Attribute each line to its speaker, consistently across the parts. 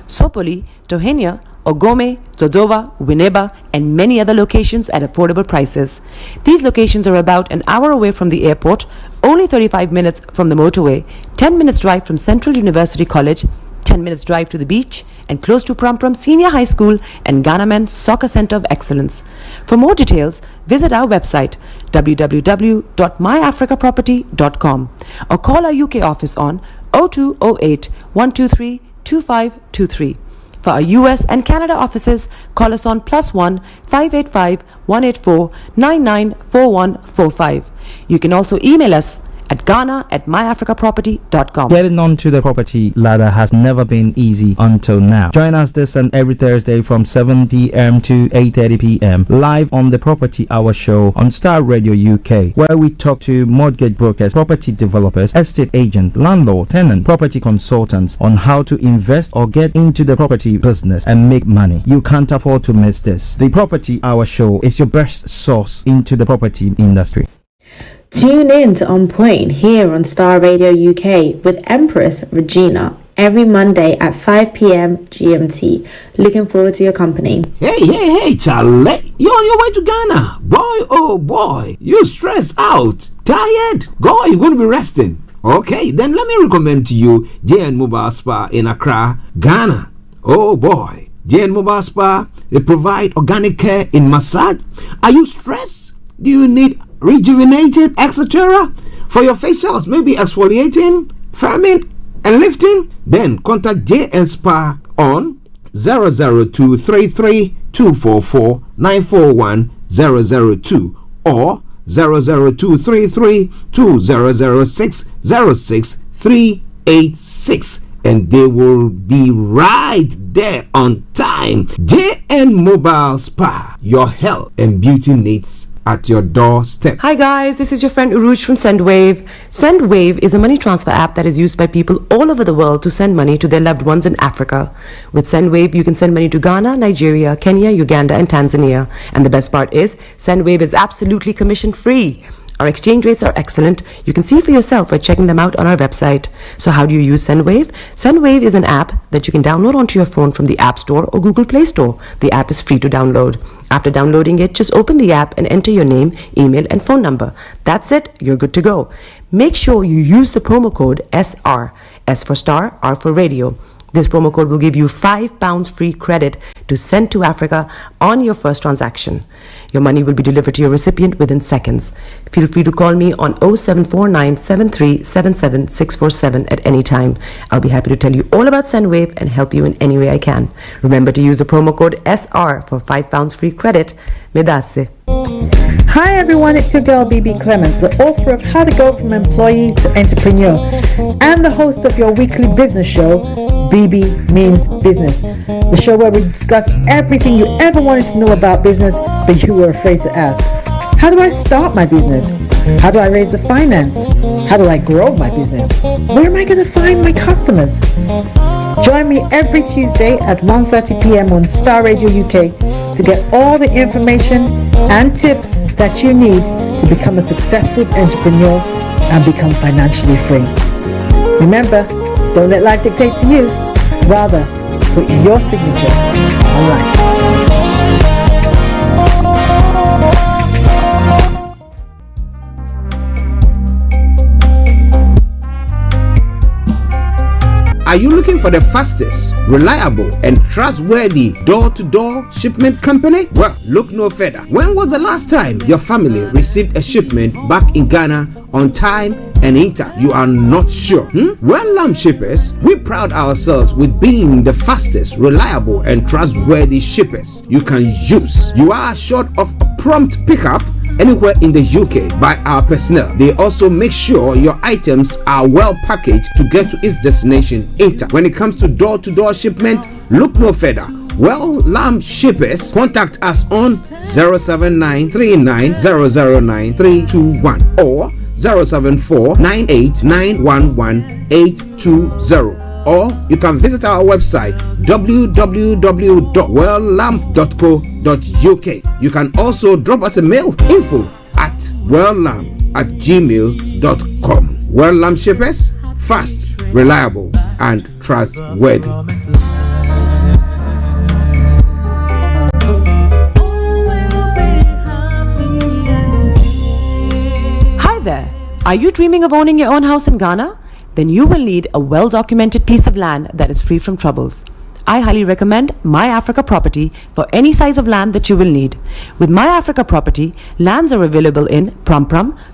Speaker 1: Sopoli, Tohenia, Ogome, Dodova, Winneba, and many other locations at affordable prices. These locations are about an hour away from the airport, only 35 minutes from the motorway, 10 minutes drive from Central University College, 10 minutes drive to the beach, and close to Prom Prom Senior High School and Ghana Men's Soccer Center of Excellence. For more details, visit our website www.myafricaproperty.com or call our UK office on 0208 123 2523. For our US and Canada offices, call us on +1 585 184 994145. You can also email us at ghana@myafricaproperty.com.
Speaker 2: Getting onto the property ladder has never been easy until now. Join us this and every Thursday from 7 p.m. to 8:30 p.m. live on the Property Hour Show on Starr Radio UK, where we talk to mortgage brokers, property developers, estate agents, landlord, tenant, property consultants on how to invest or get into the property business and make money. You can't afford to miss this. The Property Hour Show is your best source into the property industry.
Speaker 3: Tune in to On Point here on Starr Radio UK with Empress Regina every Monday at 5 p.m. GMT. Looking forward to your company.
Speaker 4: Hey, Charlie. You're on your way to Ghana. Boy, oh boy. You stressed out. Tired? Go, you're going to be resting. Okay, then let me recommend to you JN Mobile Spa in Accra, Ghana. Oh boy. JN Mobile Spa, they provide organic care in massage. Are you stressed? Do you need rejuvenating, etc.? For your facials, maybe exfoliating, firming, and lifting? Then contact JN Spa on 00233 244 941 002 or 00233 2006 06386, and they will be right there on time. JN Mobile Spa, your health and beauty needs at your doorstep.
Speaker 1: Hi guys, this is your friend Uruj from SendWave. SendWave is a money transfer app that is used by people all over the world to send money to their loved ones in Africa. With SendWave, you can send money to Ghana, Nigeria, Kenya, Uganda, and Tanzania. And the best part is, SendWave is absolutely commission free. Our exchange rates are excellent. You can see for yourself by checking them out on our website. So how do you use SendWave? SendWave is an app that you can download onto your phone from the App Store or Google Play Store. The app is free to download. After downloading it, just open the app and enter your name, email, and phone number. That's it. You're good to go. Make sure you use the promo code SR. S for star, R for radio. This promo code will give you £5 free credit to send to Africa on your first transaction. Your money will be delivered to your recipient within seconds. Feel free to call me on 0749 7377 647 at any time. I'll be happy to tell you all about SendWave and help you in any way I can. Remember to use the promo code SR for £5 free credit. Medasse.
Speaker 5: Hi everyone, it's your girl BB Clement, the author of How to Go From Employee to Entrepreneur and the host of your weekly business show, BB Means Business, the show where we discuss everything you ever wanted to know about business but you were afraid to ask. How do I start my business? How do I raise the finance? How do I grow my business? Where am I going to find my customers? Join me every Tuesday at 1:30 p.m. on Starr Radio UK to get all the information and tips that you need to become a successful entrepreneur and become financially free. Remember, don't let life dictate to you. Rather, put your signature on life.
Speaker 4: Are you looking for the fastest, reliable, and trustworthy door-to-door shipment company? Well, look no further. When was the last time your family received a shipment back in Ghana on time and intact? You are not sure? Well, Lamb Shippers, we pride ourselves with being the fastest, reliable, and trustworthy shippers you can use. You are assured of a prompt pickup anywhere in the UK by our personnel. They also make sure your items are well packaged to get to its destination intact. When it comes to door-to-door shipment, look no further. Well, Lamb Shippers, contact us on 07939009321 or 07498911820. Or you can visit our website www.welllamp.co.uk. You can also drop us a mail, info@welllamp@gmail.com. Well Lamp Shippers, fast, reliable, and trustworthy.
Speaker 1: Are you dreaming of owning your own house in Ghana? Then you will need a well-documented piece of land that is free from troubles. I highly recommend My Africa Property for any size of land that you will need. With My Africa Property, lands are available in Pram,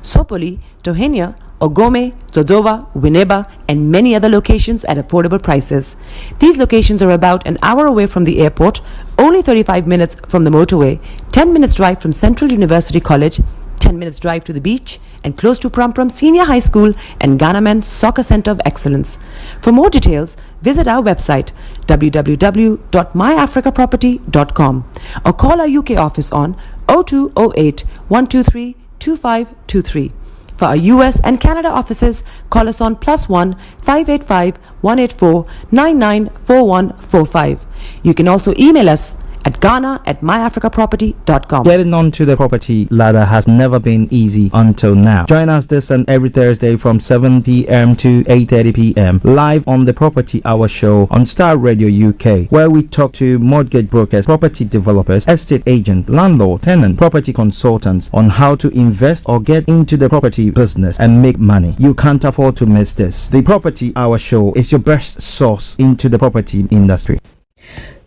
Speaker 1: Sopoli, Tohenia, Ogome, Dodova, Winneba, and many other locations at affordable prices. These locations are about an hour away from the airport, only 35 minutes from the motorway, 10 minutes drive from Central University College, 10 minutes drive to the beach, and close to Pram Senior High School and Ghana Men's Soccer Center of Excellence. For more details, visit our website www.myafricaproperty.com or call our UK office on 0208 123 2523. For our US and Canada offices, call us on +1 585 184 994145. You can also email us at ghana@myafricaproperty.com.
Speaker 2: Getting onto the property ladder has never been easy until now. Join us this and every Thursday from 7 p.m. to 8:30 p.m. live on the Property Hour show on Starr Radio UK, where we talk to mortgage brokers, property developers, estate agents, landlord, tenant, property consultants on how to invest or get into the property business and make money. You can't afford to miss this. The Property Hour show is your best source into the property industry.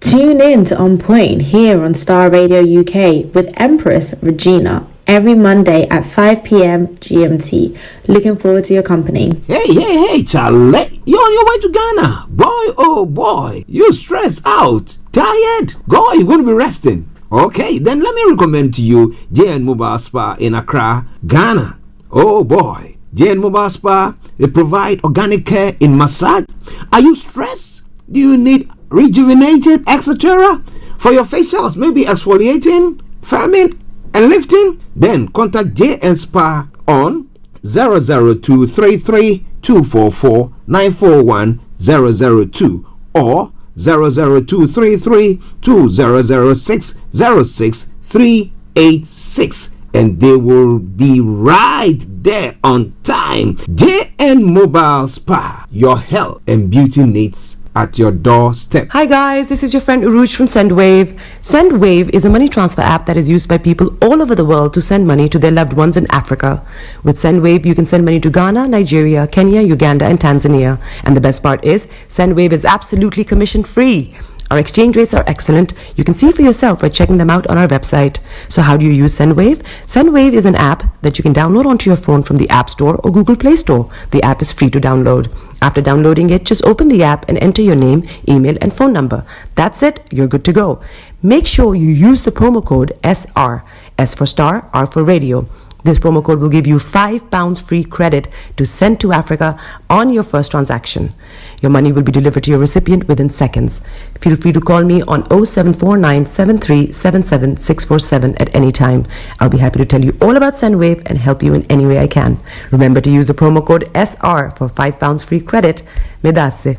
Speaker 3: Tune in to On Point here on Starr Radio UK with Empress Regina every Monday at 5 p.m. GMT. Looking forward to your company.
Speaker 4: Hey, Charlie. You're on your way to Ghana. Boy, oh boy. You stressed out. Tired? Go, you're going to be resting. Okay, then let me recommend to you JN Mobile Spa in Accra, Ghana. Oh boy. JN Mobile Spa, they provide organic care in massage. Are you stressed? Do you need rejuvenated, etc.? For your facials, maybe exfoliating, firming, and lifting? Then contact JN Spa on 00233 244 941 002 or 00233 2006 06386, and they will be right there on time. JN Mobile Spa, your health and beauty needs at your doorstep.
Speaker 1: Hi guys, this is your friend Uruj from SendWave. SendWave is a money transfer app that is used by people all over the world to send money to their loved ones in Africa. With SendWave, you can send money to Ghana, Nigeria, Kenya, Uganda, and Tanzania. And the best part is, SendWave is absolutely commission free. Our exchange rates are excellent. You can see for yourself by checking them out on our website. So how do you use SendWave? SendWave is an app that you can download onto your phone from the App Store or Google Play Store. The app is free to download. After downloading it, just open the app and enter your name, email, and phone number. That's it. You're good to go. Make sure you use the promo code SR. S for Star, R for Radio. This promo code will give you £5 free credit to send to Africa on your first transaction. Your money will be delivered to your recipient within seconds. Feel free to call me on 0749 7377 647 at any time. I'll be happy to tell you all about SendWave and help you in any way I can. Remember to use the promo code SR for £5 free credit. Medasse.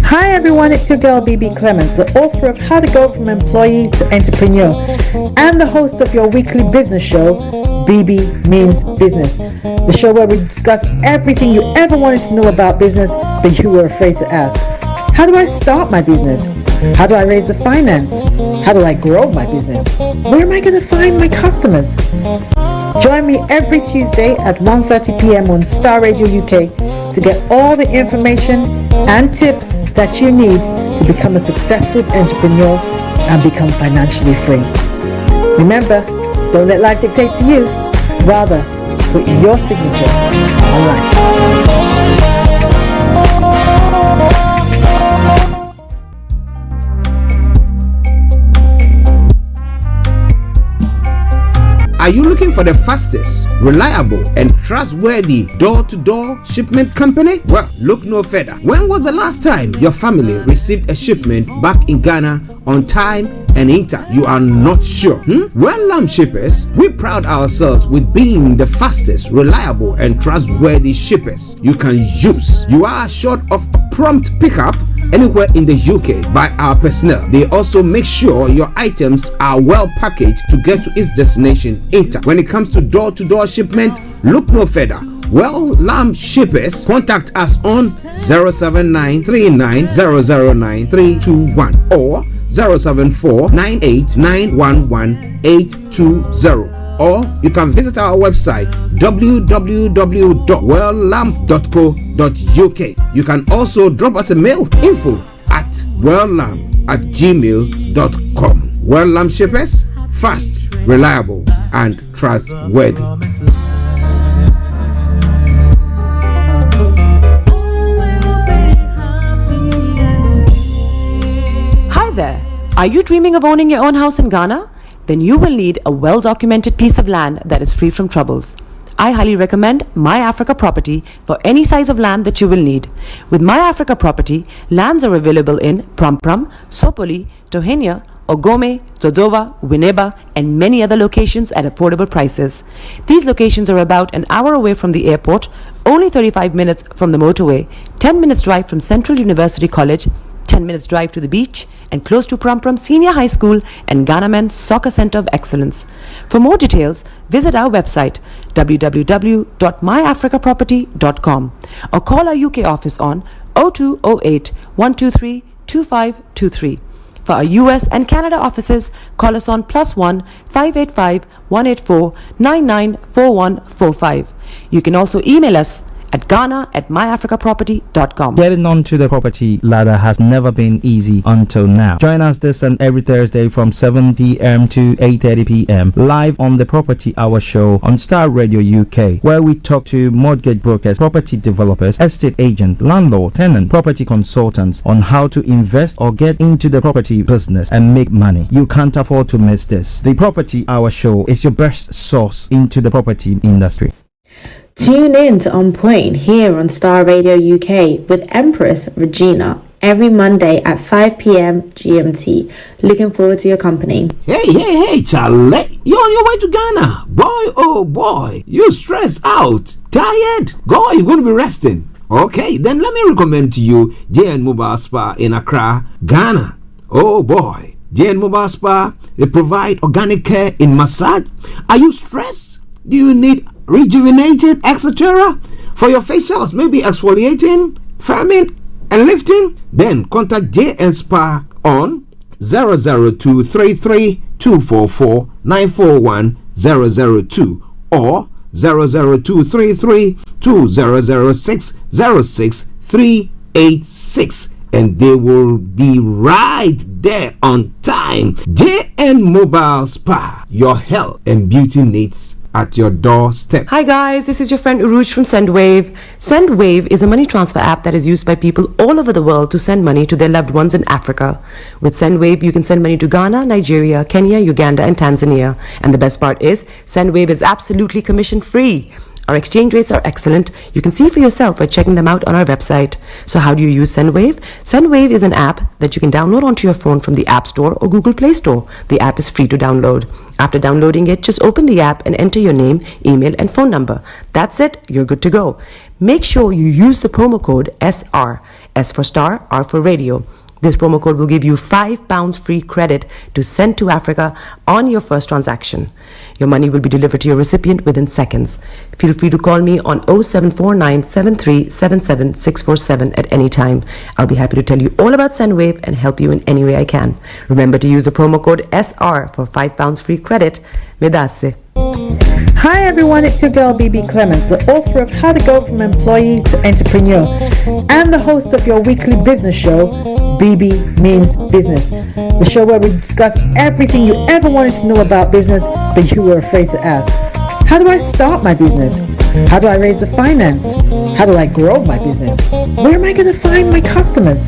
Speaker 5: Hi everyone, it's your girl BB Clement, the author of How to Go From Employee to Entrepreneur and the host of your weekly business show, BB Means Business, the show where we discuss everything you ever wanted to know about business but you were afraid to ask. How do I start my business? How do I raise the finance? How do I grow my business? Where am I going to find my customers? Join me every Tuesday at 1:30 p.m. on Starr Radio UK to get all the information and tips that you need to become a successful entrepreneur and become financially free. Remember, don't let life dictate to you. Rather, put your signature on life.
Speaker 4: Are you looking for the fastest, reliable, and trustworthy door-to-door shipment company? Well, look no further. When was the last time your family received a shipment back in Ghana on time and in time? You are not sure? Well, Lamb Shippers, we pride ourselves with being the fastest, reliable, and trustworthy shippers you can use. You are assured of prompt pickup anywhere in the UK by our personnel. They also make sure your items are well packaged to get to its destination in time. When it comes to door-to-door shipment, look no further. Well, Lamb Shippers, contact us on 07939009321 or 07498911820. or you can visit our website www.welllamp.co.uk. You can also drop us a mail, info@welllamp@gmail.com. Well Lamp Shippers, fast, reliable, and trustworthy.
Speaker 1: Hi there. Are you dreaming of owning your own house in Ghana? Then you will need a well-documented piece of land that is free from troubles. I highly recommend My Africa Property for any size of land that you will need. With My Africa Property, lands are available in Pram, Sopoli, Tohenia, Ogome, Dodova, Winneba, and many other locations at affordable prices. These locations are about an hour away from the airport, only 35 minutes from the motorway, 10 minutes drive from Central University College, 10 minutes drive to the beach, and close to Pram Senior High School and Ghana Men's Soccer Center of Excellence. For more details, visit our website www.myafricaproperty.com or call our UK office on 0208 123 2523. For our US and Canada offices, call us on +1 585 184 994145. You can also email us at ghana@myafricaproperty.com.
Speaker 2: Getting onto the property ladder has never been easy until now. Join us this and every Thursday from 7 p.m. to 8:30 p.m. live on the Property Hour Show on Starr Radio UK, where we talk to mortgage brokers, property developers, estate agents, landlord, tenant, property consultants on how to invest or get into the property business and make money. You can't afford to miss this. The Property Hour Show is your best source into the property industry.
Speaker 3: Tune in to On Point here on Starr Radio UK with Empress Regina every Monday at 5 p.m. GMT. Looking forward to your company.
Speaker 4: Hey, Charlie. You're on your way to Ghana. Boy, oh boy. You stressed out. Tired? Go, you're going to be resting. Okay, then let me recommend to you JN Mobile Spa in Accra, Ghana. Oh boy. JN Mobile Spa, they provide organic care in massage. Are you stressed? Do you need rejuvenated, etc.? For your facials, maybe exfoliating, firming, and lifting? Then contact JN Spa on 00233 244 941 002 or 00233 2006 06386, and they will be right there on time. JN Mobile Spa, your health and beauty needs at your doorstep.
Speaker 1: Hi guys, this is your friend Uruj from SendWave. SendWave is a money transfer app that is used by people all over the world to send money to their loved ones in Africa. With SendWave, you can send money to Ghana, Nigeria, Kenya, Uganda, and Tanzania. And the best part is, SendWave is absolutely commission free. Our exchange rates are excellent. You can see for yourself by checking them out on our website. So how do you use SendWave? SendWave is an app that you can download onto your phone from the App Store or Google Play Store. The app is free to download. After downloading it, just open the app and enter your name, email, and phone number. That's it. You're good to go. Make sure you use the promo code SR. S for star, R for radio. This promo code will give you £5 free credit to send to Africa on your first transaction. Your money will be delivered to your recipient within seconds. Feel free to call me on 0749 7377 647 at any time. I'll be happy to tell you all about SendWave and help you in any way I can. Remember to use the promo code SR for £5 free credit. Vedasse.
Speaker 5: Hi everyone, it's your girl BB Clement, the author of How to Go From Employee to Entrepreneur and the host of your weekly business show, BB Means Business, the show where we discuss everything you ever wanted to know about business but you were afraid to ask. How do I start my business? How do I raise the finance? How do I grow my business? Where am I going to find my customers?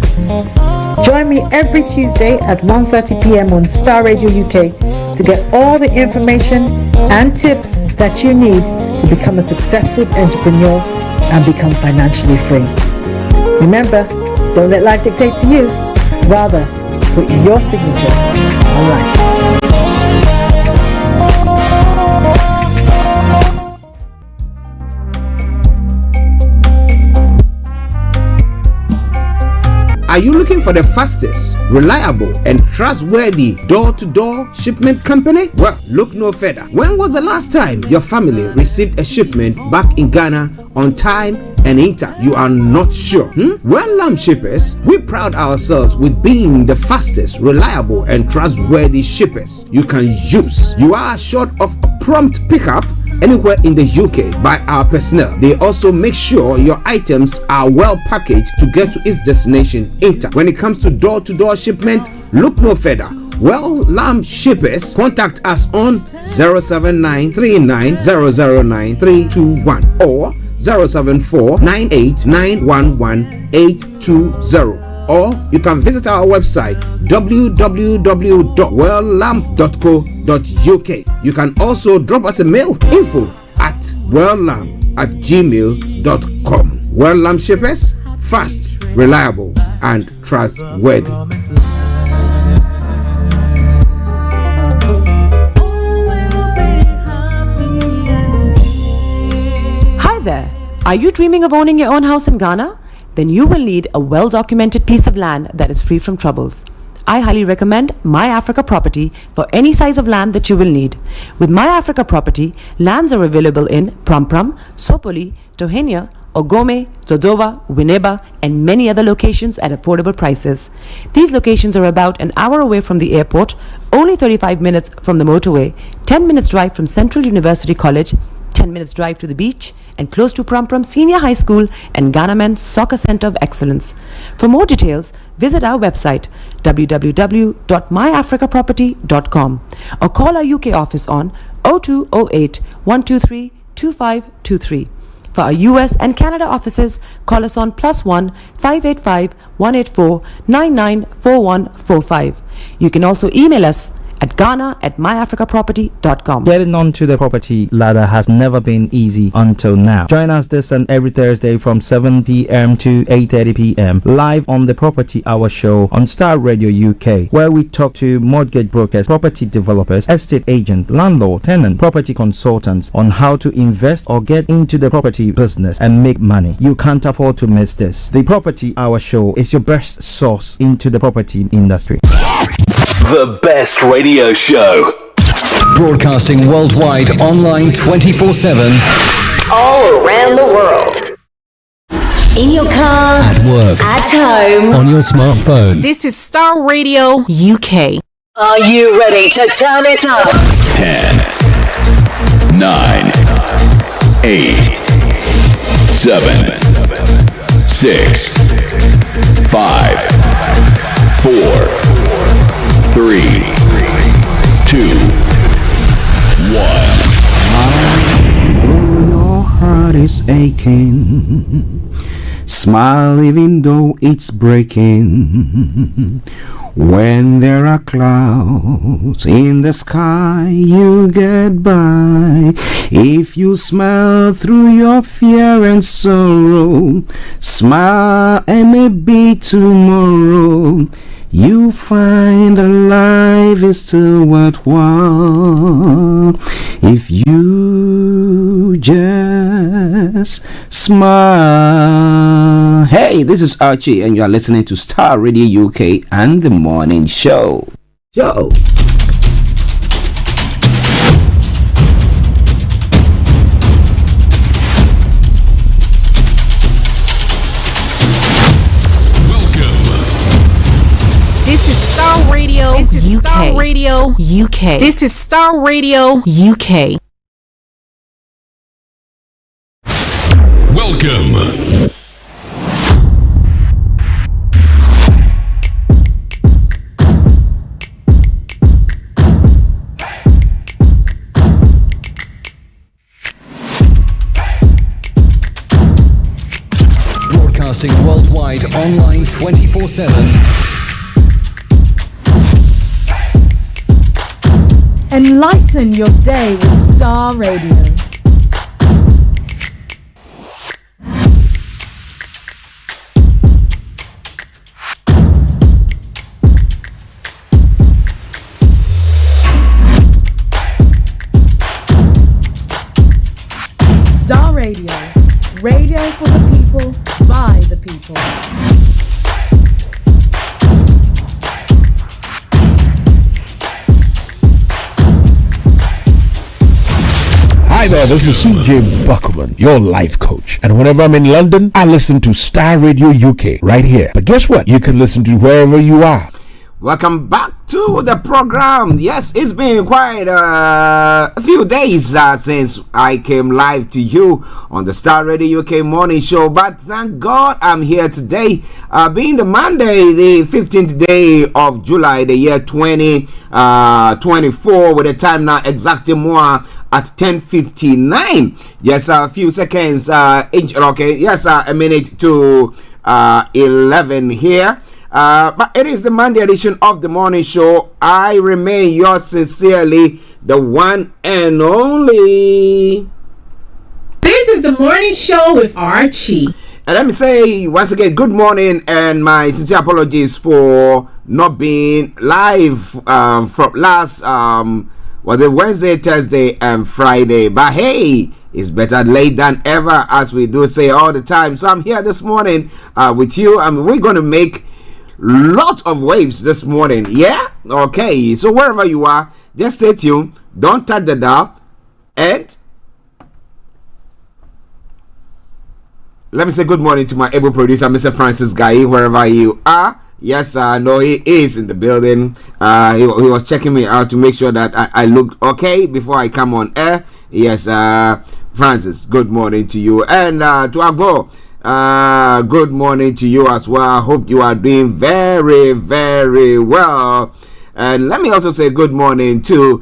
Speaker 5: Join me every Tuesday at 1:30 p.m. on Starr Radio UK to get all the information and tips that you need to become a successful entrepreneur and become financially free. Remember, don't let life dictate to you. Rather, put your signature on life.
Speaker 4: Are you looking for the fastest, reliable, and trustworthy door-to-door shipment company? Well, look no further. When was the last time your family received a shipment back in Ghana on time and intact? You are not sure? Well, Lamp Shippers, we pride ourselves with being the fastest, reliable, and trustworthy shippers you can use. You are assured of prompt pickup anywhere in the UK by our personnel. They also make sure your items are well packaged to get to its destination intact. When it comes to door-to-door shipment, look no further. Well, Lamb Shippers, contact us on 07939009321 or 07498911820, or you can visit our website www.welllamb.co.uk. You can also drop us a mail, info@welllamb@gmail.com. Well Lamb Shippers, fast, reliable, and trustworthy.
Speaker 1: Hi there. Are you dreaming of owning your own house in Ghana? Then you will need a well-documented piece of land that is free from troubles. I highly recommend My Africa Property for any size of land that you will need. With My Africa Property, lands are available in Pram, Sopoli, Tohenia, Ogome, Dodova, Winneba, and many other locations at affordable prices. These locations are about an hour away from the airport, only 35 minutes from the motorway, 10 minutes drive from Central University College, 10 minutes drive to the beach, and close to Pram Senior High School and Ghana Men's Soccer Center of Excellence. For more details, visit our website www.myafricaproperty.com or call our UK office on 0208 123 2523. For our US and Canada offices, call us on +1 585 184 994145. You can also email us at ghana@myafricaproperty.com.
Speaker 2: Getting onto the property ladder has never been easy until now. Join us this and every Thursday from 7 p.m. to 8:30 p.m. live on the Property Hour show on Starr Radio UK, where we talk to mortgage brokers, property developers, estate agents, landlord, tenant, property consultants on how to invest or get into the property business and make money. You can't afford to miss this. The Property Hour show is your best source into the property industry.
Speaker 6: The best radio show. Broadcasting worldwide, online 24/7.
Speaker 7: All around the world. In your car.
Speaker 6: At work.
Speaker 7: At home.
Speaker 6: On your smartphone.
Speaker 8: This is Starr Radio UK.
Speaker 7: Are you ready to turn it up?
Speaker 9: 10, 9, 8, 7, 6, 5, 4, 3, 2, 1.
Speaker 4: Your heart is aching. Smile even though it's breaking. When there are clouds in the sky, you get by. If you smile through your fear and sorrow, smile and maybe tomorrow you find that life is still worthwhile if you just smile. Hey, this is Archie and you are listening to Starr Radio UK and the Morning Show. Yo.
Speaker 8: This is Starr Radio. This is
Speaker 5: UK.
Speaker 8: Starr Radio
Speaker 5: UK.
Speaker 8: This is Starr Radio
Speaker 5: UK.
Speaker 9: Welcome.
Speaker 6: Broadcasting worldwide, online 24/7.
Speaker 5: Enlighten your day with Starr Radio. Starr Radio. Radio for the people, by the people.
Speaker 10: Hi there, this is CJ Buckman, your life coach. And whenever I'm in London, I listen to Starr Radio UK right here. But guess what? You can listen to wherever you are.
Speaker 4: Welcome back to the program. Yes, it's been quite a few days since I came live to you on the Star Radio UK morning show, but thank God I'm here today, being the Monday, the 15th day of July, the year 2024, with the time now exactly more at 10:59. Yes, a few seconds, okay, yes, a minute to 11 here. But it is the Monday edition of the morning show. I remain yours sincerely, the one and only.
Speaker 8: This is the morning show with Archie.
Speaker 4: And let me say once again, good morning, and my sincere apologies for not being live from last was it Wednesday, Thursday, and Friday. But hey, it's better late than ever, as we do say all the time. So I'm here this morning with you, and we're going to make lot of waves this morning. Yeah, okay, so wherever you are, just stay tuned, don't touch the dial, and let me say good morning to my able producer, Mr. Francis Guy, wherever you are. Yes, I know he is in the building. He was checking me out to make sure that I looked okay before I come on air. Yes, Francis, good morning to you, and to Agbo, good morning to you as well. I hope you are doing very, very well. And let me also say good morning to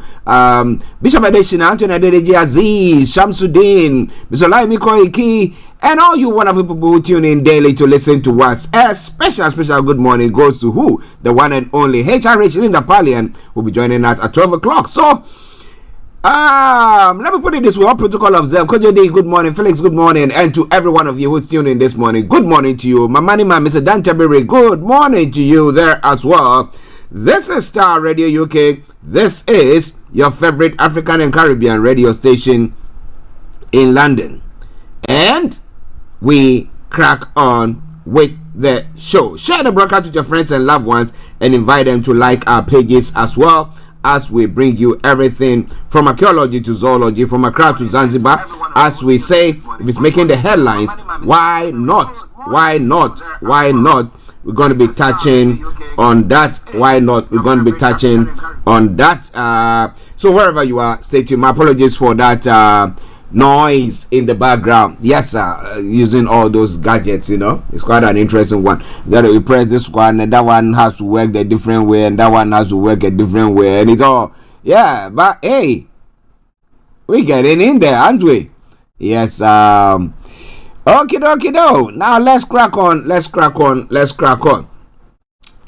Speaker 4: Bishop Adeshina, Anthony Adedeji Aziz, Shamsuddin, Mr. Laimi Koiki, and all you wonderful people who tune in daily to listen to us. A special good morning goes to who? The one and only HRH Linda Pallien, who will be joining us at 12 o'clock. So, let me put it this way: all protocol observed. Kojodi, good morning. Felix, good morning. And to every one of you who's tuning in this morning, good morning to you. Mamani Man, Mr. Dan Tabiri, good morning to you there as well. This is Star Radio UK. This is your favorite African and Caribbean radio station in London. And we crack on with the show. Share the broadcast with your friends and loved ones, and invite them to like our pages as well, as we bring you everything from archaeology to zoology, from Accra to Zanzibar. As we say, if it's making the headlines, why not? Why not? Why not? We're going to be touching on that. Why not? We're going to be touching on that. So wherever you are, stay tuned. My apologies for that noise in the background. Yes, using all those gadgets, you know, it's quite an interesting one. That we press this one, and that one has to work a different way, and that one has to work a different way, and it's all, yeah. But hey, we getting in there, aren't we? Yes. Okay, do. Now let's crack on.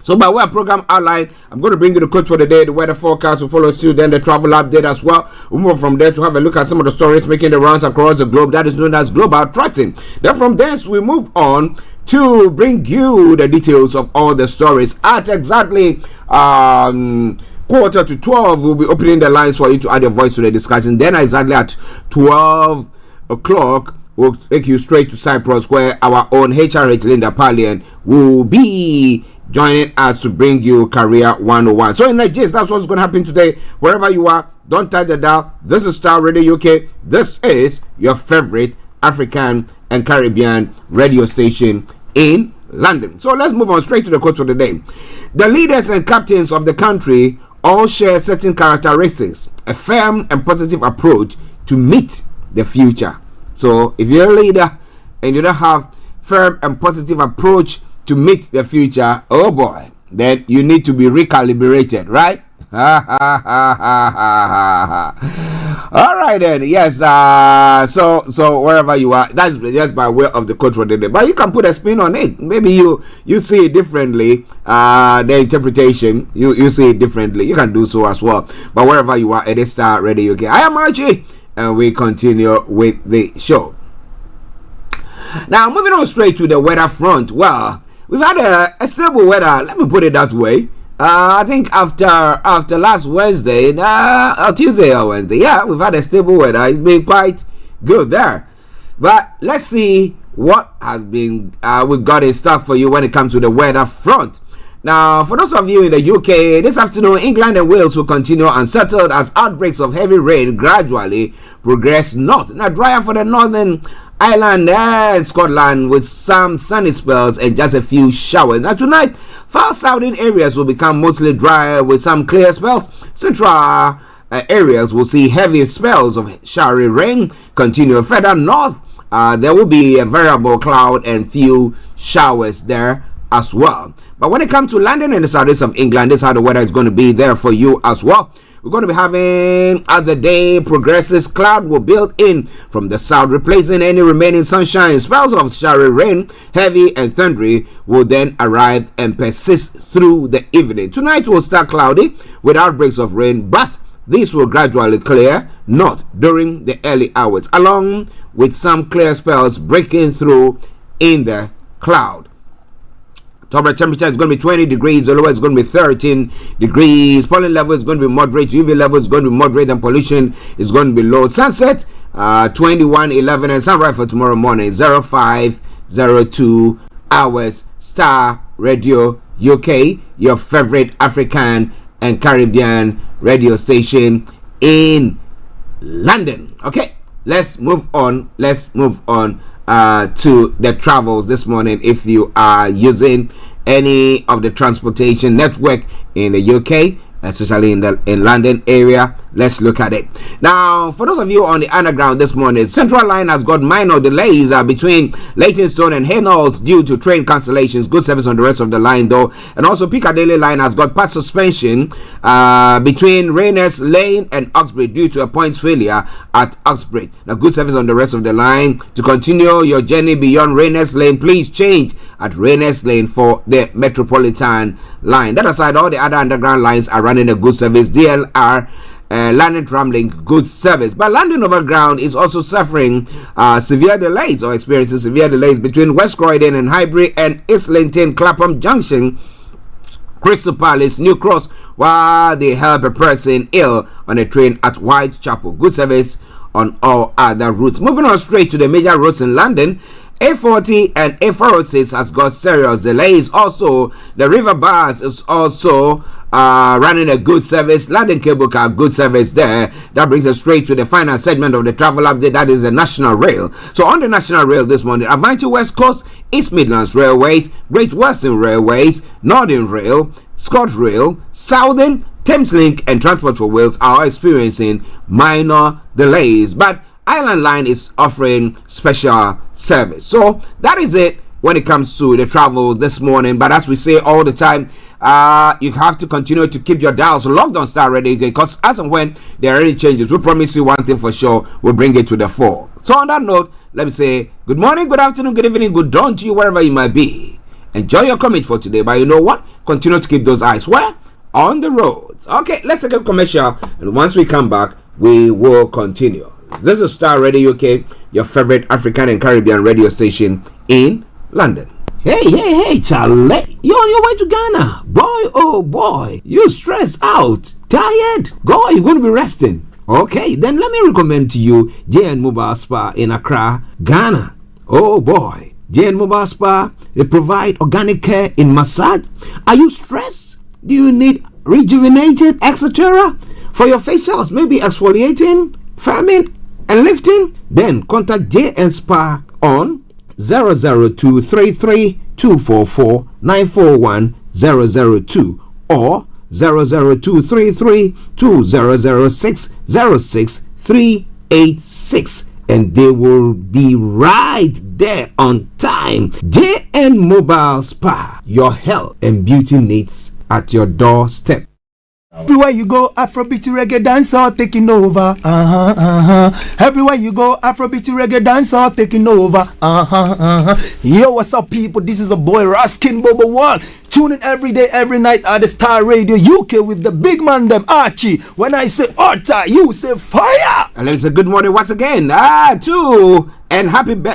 Speaker 4: So by way of program outline, I'm going to bring you the quote for the day, the weather forecast will follow suit, then the travel update as well. We'll move from there to have a look at some of the stories making the rounds across the globe. That is known as global trotting. Then from there, we move on to bring you the details of all the stories. At exactly quarter to 12, we'll be opening the lines for you to add your voice to the discussion. Then exactly at 12 o'clock, we'll take you straight to Cyprus, where our own HRH Linda Pallien will be joining us to bring you Career 101. So in that case, that's what's going to happen today. Wherever you are, don't touch the dial. This is Star Radio UK. This is your favorite African and Caribbean radio station in London. So let's move on straight to the quote for the day. The leaders and captains of the country all share certain characteristics, a firm and positive approach to meet the future. So if you're a leader and you don't have firm and positive approach to meet the future, oh boy, then you need to be recalibrated, right? All right then, yes. So wherever you are, that's just by way of the quote for the day. But you can put a spin on it. Maybe you see it differently. The interpretation, you see it differently. You can do so as well. But wherever you are, it is Star Radio UK. I am Archie, and we continue with the show. Now, moving on straight to the weather front. Well, we've had a stable weather. Let me put it that way. I think after last Wednesday, or Tuesday or Wednesday, yeah, we've had a stable weather. It's been quite good there. But let's see what has been we've got in stock for you when it comes to the weather front. Now, for those of you in the UK, this afternoon, England and Wales will continue unsettled as outbreaks of heavy rain gradually progress north. Now, drier for the Northern Ireland and Scotland with some sunny spells and just a few showers. Now, tonight, far southern areas will become mostly dry with some clear spells. Central areas will see heavy spells of showery rain continue. Further north, there will be a variable cloud and few showers there as well. But when it comes to London and the southeast of England, this is how the weather is going to be there for you as well. We're going to be having, as the day progresses, cloud will build in from the south, replacing any remaining sunshine. Spells of showery rain, heavy and thundery, will then arrive and persist through the evening. Tonight will start cloudy with outbreaks of rain, but this will gradually clear north during the early hours, along with some clear spells breaking through in the cloud. Top temperature is going to be 20 degrees. The lower is going to be 13 degrees. Pollen level is going to be moderate. UV level is going to be moderate, and pollution is going to be low. Sunset 21:11, and sunrise for tomorrow morning 05:02 hours. Star Radio UK, your favorite African and Caribbean radio station in London. Okay, let's move on. To the travels this morning. If you are using any of the transportation network in the UK, especially in London area, let's look at it. Now, for those of you on the underground this morning, Central Line has got minor delays between Leytonstone and Hainault due to train cancellations. Good service on the rest of the line though. And also Piccadilly Line has got part suspension between Rayners Lane and Uxbridge due to a points failure at Uxbridge. Now, good service on the rest of the line. To continue your journey beyond Rayners Lane, please change at Rayners Lane for the Metropolitan Line. That aside, all the other underground lines are running a good service. DLR, London Tramlink, good service. But London Overground is also suffering severe delays or experiencing severe delays between West Croydon and Highbury and Islington, Clapham Junction, Crystal Palace, New Cross, while they help a person ill on a train at Whitechapel. Good service on all other routes. Moving on straight to the major roads in London, A40 and A406 has got serious delays. Also, the River Bus is also running a good service. London Cable Car, good service there. That brings us straight to the final segment of the travel update. That is the National Rail. So on the National Rail this morning, Avanti West Coast, East Midlands Railways, Great Western Railways, Northern Rail, ScotRail, Southern, Thameslink and Transport for Wales are experiencing minor delays. But Island Line is offering special service. So that is it when it comes to the travel this morning. But as we say all the time, you have to continue to keep your dials logged on Star Radio, because as and when there are any changes, we promise you one thing for sure, we'll bring it to the fore. So on that note, let me say good morning, good afternoon, good evening, good dawn to you wherever you might be. Enjoy your commute for today, but you know what? Continue to keep those eyes where? On the roads. Okay, let's take a commercial, and once we come back, we will continue. This is Star Radio UK, your favorite African and Caribbean radio station in London. Hey, Charlie, you're on your way to Ghana. Boy, oh boy, you stressed out, tired? Go, you're going to be resting. Okay, then let me recommend to you JN Mobile Spa in Accra, Ghana. Oh boy, JN Mobile Spa, they provide organic care in massage. Are you stressed? Do you need rejuvenated, etc.? For your facials, maybe exfoliating, firming, and lifting? Then contact JN Spa on 00233244941 002 or 00233200606 and they will be right there on time. JN Mobile Spa, your health and beauty needs at your doorstep.
Speaker 11: Everywhere you go, Afrobeat reggae dancehall taking over. Everywhere you go, Afrobeat reggae dancehall taking over. Yo, what's up, people? This is a boy Raskin Bobo One. Tune in every day, every night at the Star Radio UK with the big man them Archie. When I say Orta, you say fire.
Speaker 4: And let's say good morning once again to and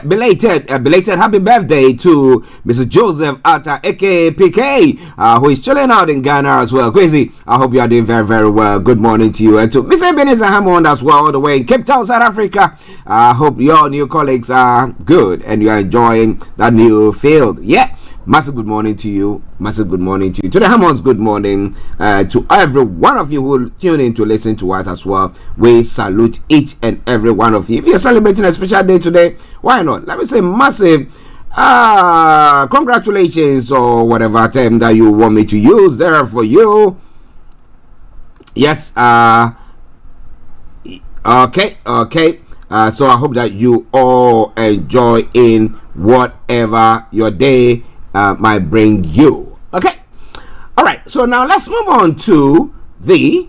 Speaker 4: belated happy birthday to Mr. Joseph Arta, aka PK, who is chilling out in Ghana as well. Crazy, I hope you are doing very, very well. Good morning to you, and to Mr. Ebenezer Hammond as well, all the way in Cape Town, South Africa. I hope your new colleagues are good and you are enjoying that new field. Yeah. Massive good morning to you. Massive good morning to you. To the Hammonds, good morning. To every one of you who will tune in to listen to us as well. We salute each and every one of you. If you're celebrating a special day today, why not? Let me say massive congratulations, or whatever term that you want me to use there for you. Yes. Okay. So I hope that you all enjoy in whatever your day might bring you. Okay. All right. So now let's move on to the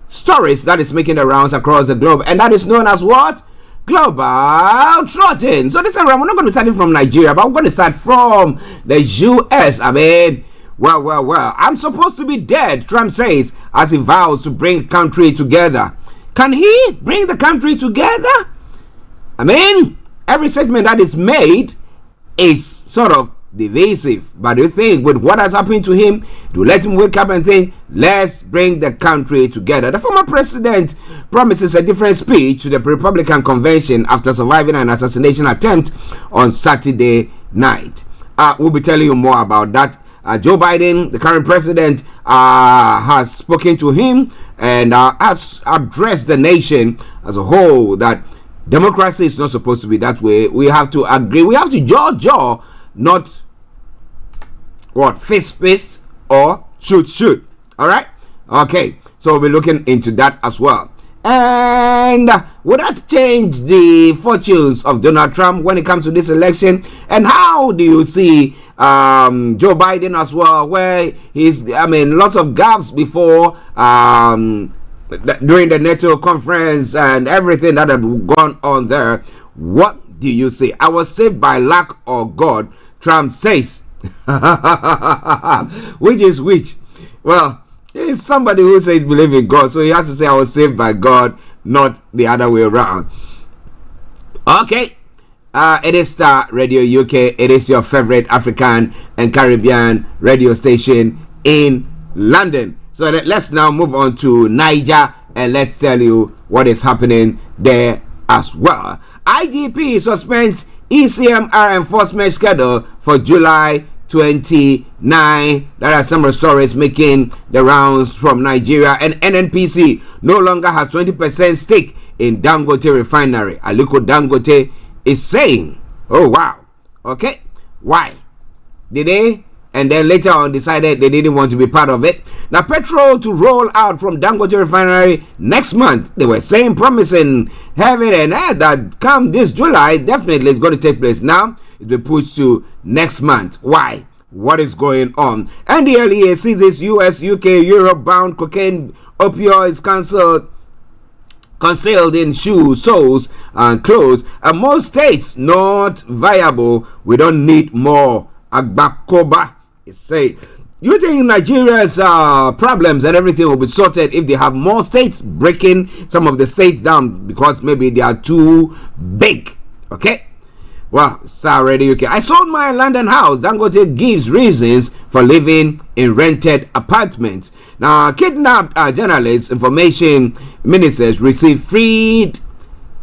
Speaker 4: stories that is making the rounds across the globe, and that is known as what? Global Trotting. So this time we're not going to start from Nigeria, but we're going to start from the US. I mean, well, I'm supposed to be dead, Trump says, as he vows to bring country together. Can he bring the country together? I mean, every statement that is made is sort of divisive, but you think with what has happened to him, to let him wake up and think, let's bring the country together. The former president promises a different speech to the Republican convention after surviving an assassination attempt on Saturday night. We'll be telling you more about that. Joe Biden, the current president, has spoken to him and has addressed the nation as a whole that democracy is not supposed to be that way. We have to agree. We have to jaw, not what? Fist, or shoot. All right? Okay. So we'll be looking into that as well. And would that change the fortunes of Donald Trump when it comes to this election? And how do you see Joe Biden as well, where lots of gaffes before during the NATO conference and everything that had gone on there? What do you say? I was saved by luck or God, Trump says. Which is which? Well, it's somebody who says believe in God, so he has to say I was saved by God, not the other way around. Okay. It is Starr Radio UK. It is your favorite African and Caribbean radio station in London. So let's now move on to Niger and let's tell you what is happening there as well. IGP suspends ECMR enforcement schedule for July 29. There are some stories making the rounds from Nigeria, and NNPC no longer has 20% stake in Dangote refinery. Aliko Dangote is saying, oh wow, okay, why did they? And then later on decided they didn't want to be part of it. Now petrol to roll out from Dangote refinery next month. They were saying, promising heaven and earth that come this July definitely it's going to take place. Now it's been pushed to next month. Why? What is going on? And the NDLEA seizes US, UK, Europe bound cocaine opioids concealed in shoes, soles, and clothes. And most states not viable. We don't need more. Agbakoba is saying. You think Nigeria's problems and everything will be sorted if they have more states breaking some of the states down because maybe they are too big? Okay. Well, Starr Radio UK. I sold my London house. Dangote gives reasons for living in rented apartments. Now, kidnapped journalists, information ministers receive freed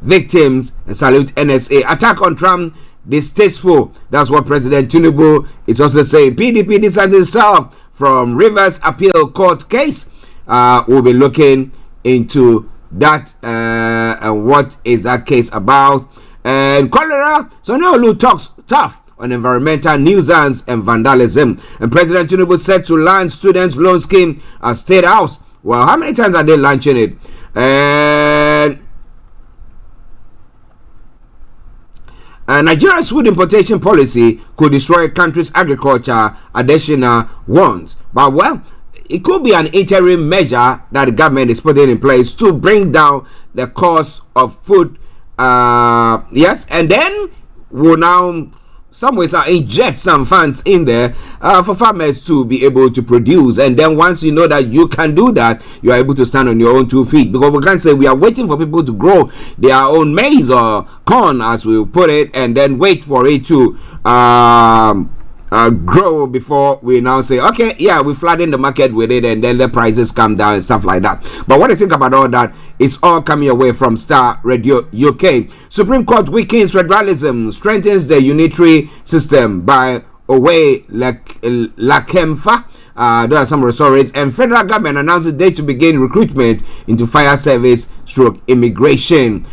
Speaker 4: victims and salute NSA. Attack on Trump distasteful. That's what President Tinubu is also saying. PDP distances itself from Rivers appeal court case. We'll be looking into that and what is that case about. And cholera, Sonny-Olu talks tough on environmental nuisance and vandalism. And President Tinubu said to launch students' loan scheme at State House. Well, how many times are they launching it? And Nigeria's food importation policy could destroy country's agriculture, additional ones. But well, it could be an interim measure that the government is putting in place to bring down the cost of food. Yes, and then we'll now some ways inject some funds in there for farmers to be able to produce. And then once you know that you can do that, you are able to stand on your own 2 feet. Because we can't say we are waiting for people to grow their own maize or corn, as we put it, and then wait for it to grow before we now say, okay, yeah, we flooding the market with it, and then the prices come down and stuff like that. But what do you think about all that? It's all coming away from Starr Radio UK. Supreme Court weakens federalism, strengthens the unitary system by Owe Lakemfa. There are some stories, and federal government announces date to begin recruitment into fire service / immigration.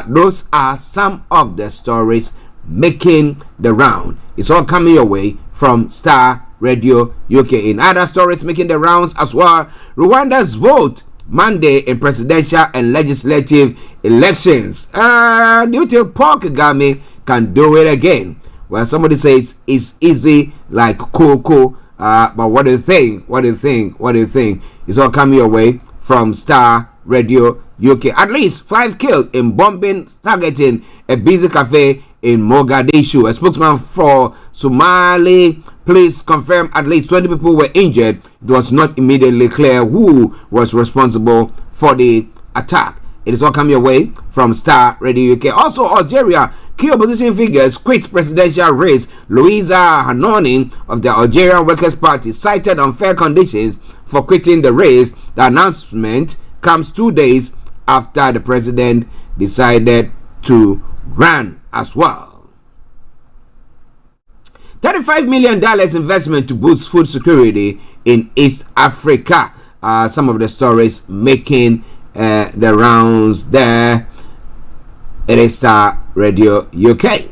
Speaker 4: Those are some of the stories making the round. It's all coming your way from Starr Radio UK. In other stories making the rounds as well, Rwanda's vote Monday in presidential and legislative elections. Do you think Paul Kagame can do it again? Well, somebody says it's easy like cocoa. But what do you think? What do you think? What do you think? It's all coming your way from Starr Radio UK. At least 5 killed in bombing targeting a busy cafe in Mogadishu. A spokesman for Somali police confirmed at least 20 people were injured. It was not immediately clear who was responsible for the attack. It is all coming away from Starr Radio UK. Also, Algeria, key opposition figures quit presidential race. Louisa Hanoni of the Algerian Workers' Party cited unfair conditions for quitting the race. The announcement comes 2 days after the president decided to run as well. $35 million investment to boost food security in East Africa. Some of the stories making the rounds there. It is Starr Radio UK.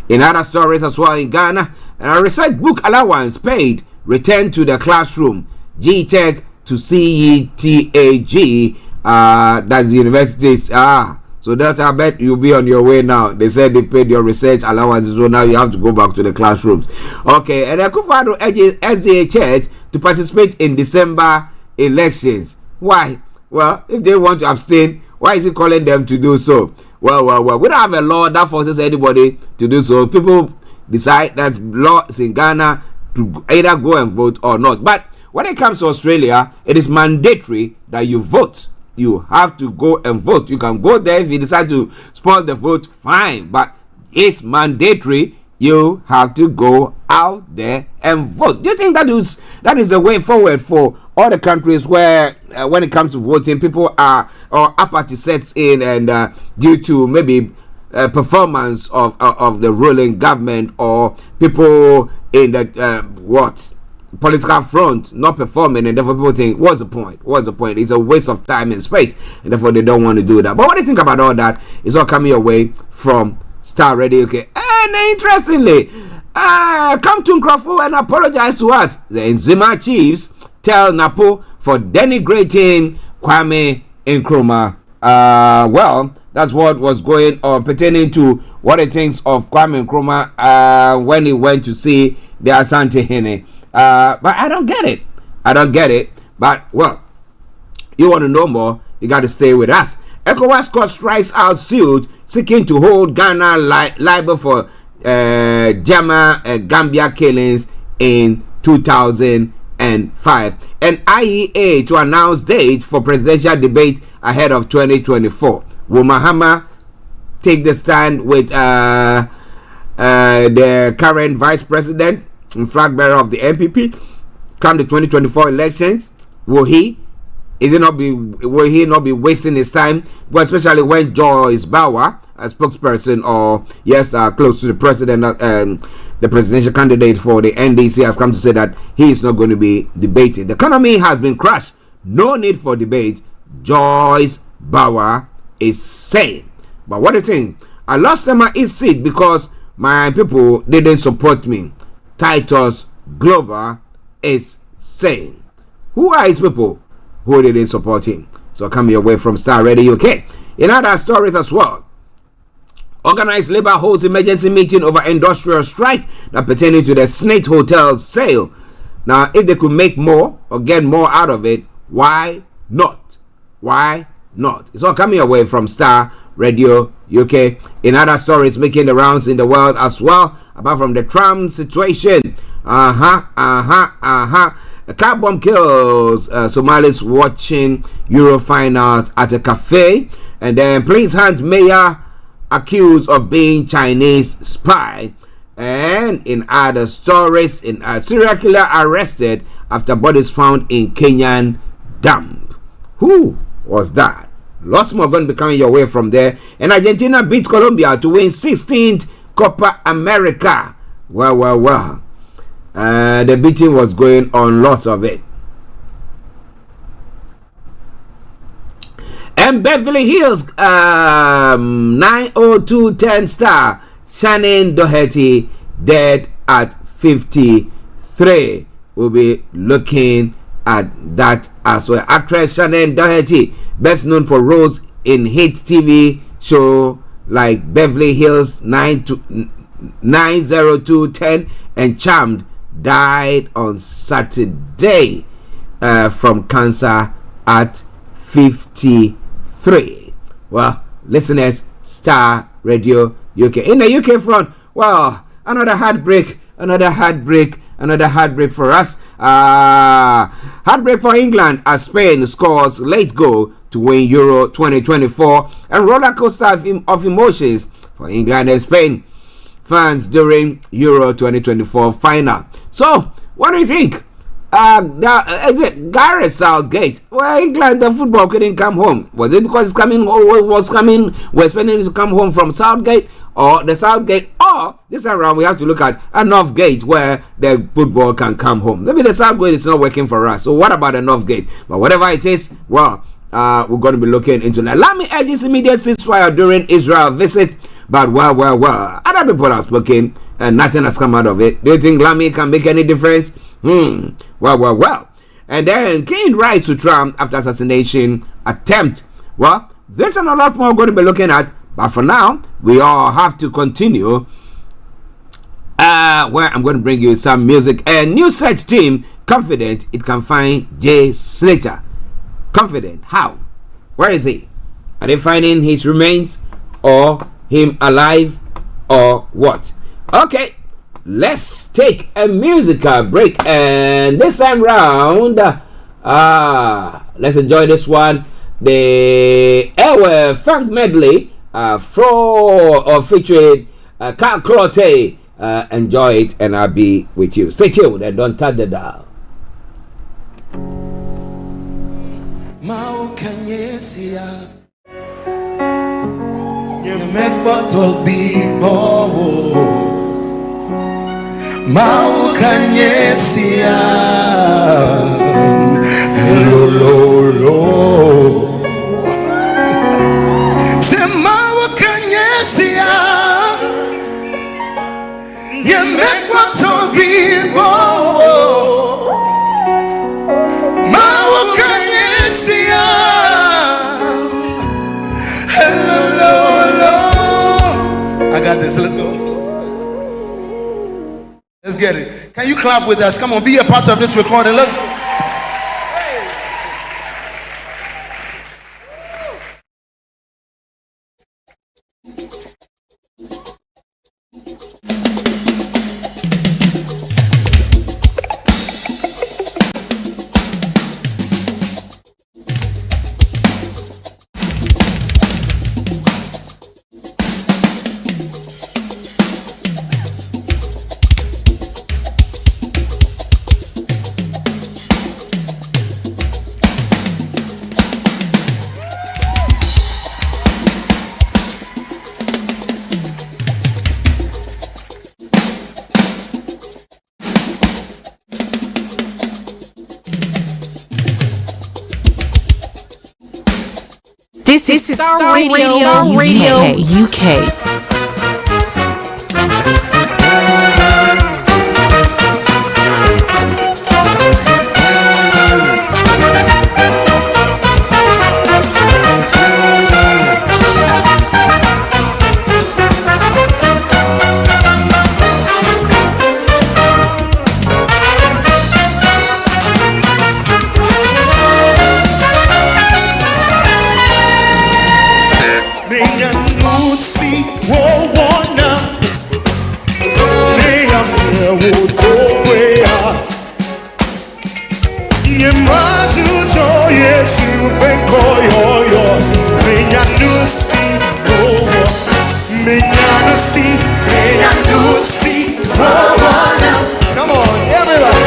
Speaker 4: In other stories as well in Ghana, a research book allowance paid returned to the classroom. GTech to CETAG. That's the universities. So that I bet you'll be on your way now. They said they paid your research allowances, so now you have to go back to the classrooms. Okay, and Akufo-Addo urges SDA Church to participate in December elections. Why? Well, if they want to abstain, why is he calling them to do so? Well, we don't have a law that forces anybody to do so. People decide that laws in Ghana to either go and vote or not. But when it comes to Australia, it is mandatory that you vote. You have to go and vote. You can go there if you decide to spoil the vote, fine. But it's mandatory. You have to go out there and vote. Do you think that is a way forward for all the countries where, when it comes to voting, people are or apathy sets in, and due to maybe performance of the ruling government or people in the political front not performing, and therefore people think, what's the point? It's a waste of time and space, and therefore they don't want to do that. But what do you think about all that? It's all coming away from Starr Radio UK. And interestingly, come to Nkrofo and apologize to us. The Nzima chiefs tell Napo for denigrating Kwame Nkrumah. Well, that's what was going on pertaining to what he thinks of Kwame Nkrumah when he went to see the Asante Hene. But I don't get it. But, well, you want to know more, you got to stay with us. ECOWAS court strikes out suit seeking to hold Ghana liable for Gambia killings in 2005. And IEA to announce date for presidential debate ahead of 2024. Will Mahama take the stand with the current vice president and flag bearer of the NPP come the 2024 elections? Will he not be wasting his time? Well, especially when Joyce Bauer, a spokesperson or close to the president, the presidential candidate for the NDC, has come to say that he is not going to be debating. The economy has been crushed. No need for debate, Joyce Bauer is saying. But what do you think? I lost my seat because my people didn't support me, Titus Glover is saying. Who are his people who didn't support him? So come your way from Starr Radio UK. In other stories as well, organized labor holds emergency meeting over industrial strike that pertaining to the Snake Hotel sale. Now, if they could make more or get more out of it, why not? Why not? It's all coming away from Starr Radio UK. In other stories making the rounds in the world as well, apart from the Trump situation. A car bomb kills Somalis watching Euro finals at a cafe. And then Prince Hans Mayor accused of being Chinese spy. And in other stories, in a serial killer arrested after bodies found in Kenyan dump. Who was that? Lots more going to be coming your way from there. And Argentina beat Colombia to win 16th Copa America. Well. The beating was going on, lots of it. And Beverly Hills 90210 star Shannon Doherty dead at 53. We'll be looking at that as well. Actress Shannon Doherty, best known for roles in hit TV show like Beverly Hills 90210 and Charmed, died on Saturday from cancer at 53. Well, listeners, Star Radio UK. In the UK front, well, another heartbreak for us. Heartbreak for England as Spain scores late goal to win Euro 2024, and roller coaster of emotions for England and Spain fans during Euro 2024 final. So, what do you think? Is it Gareth Southgate? Well, England, the football couldn't come home. Was it because we're expecting to come home from Southgate, or the Southgate, or this time around we have to look at a Northgate where the football can come home? Maybe the Southgate is not working for us. So what about the Northgate? But whatever it is, well, we're going to be looking into that. Let me urge this immediate ceasefire during Israel visit. But well, other people have spoken and nothing has come out of it. Do you think Lamy can make any difference? Well. And then King writes to Trump after assassination attempt. Well, there's a lot more going to be looking at. But for now, we all have to continue. Where I'm going to bring you some music. A new set team confident it can find Jay Slater. Confident? How? Where is he? Are they finding his remains, or him alive, or what? Okay, let's take a musical break, and this time round, let's enjoy this one. The Airware Funk Medley featuring Carl Clotte. Enjoy it, and I'll be with you. Stay tuned and don't touch the dial.
Speaker 12: I got this. Let's go. Let's get it. Can you clap with us? Come on, be a part of this recording. Let's go.
Speaker 13: This is Starr Radio UK.
Speaker 12: Come on, everybody.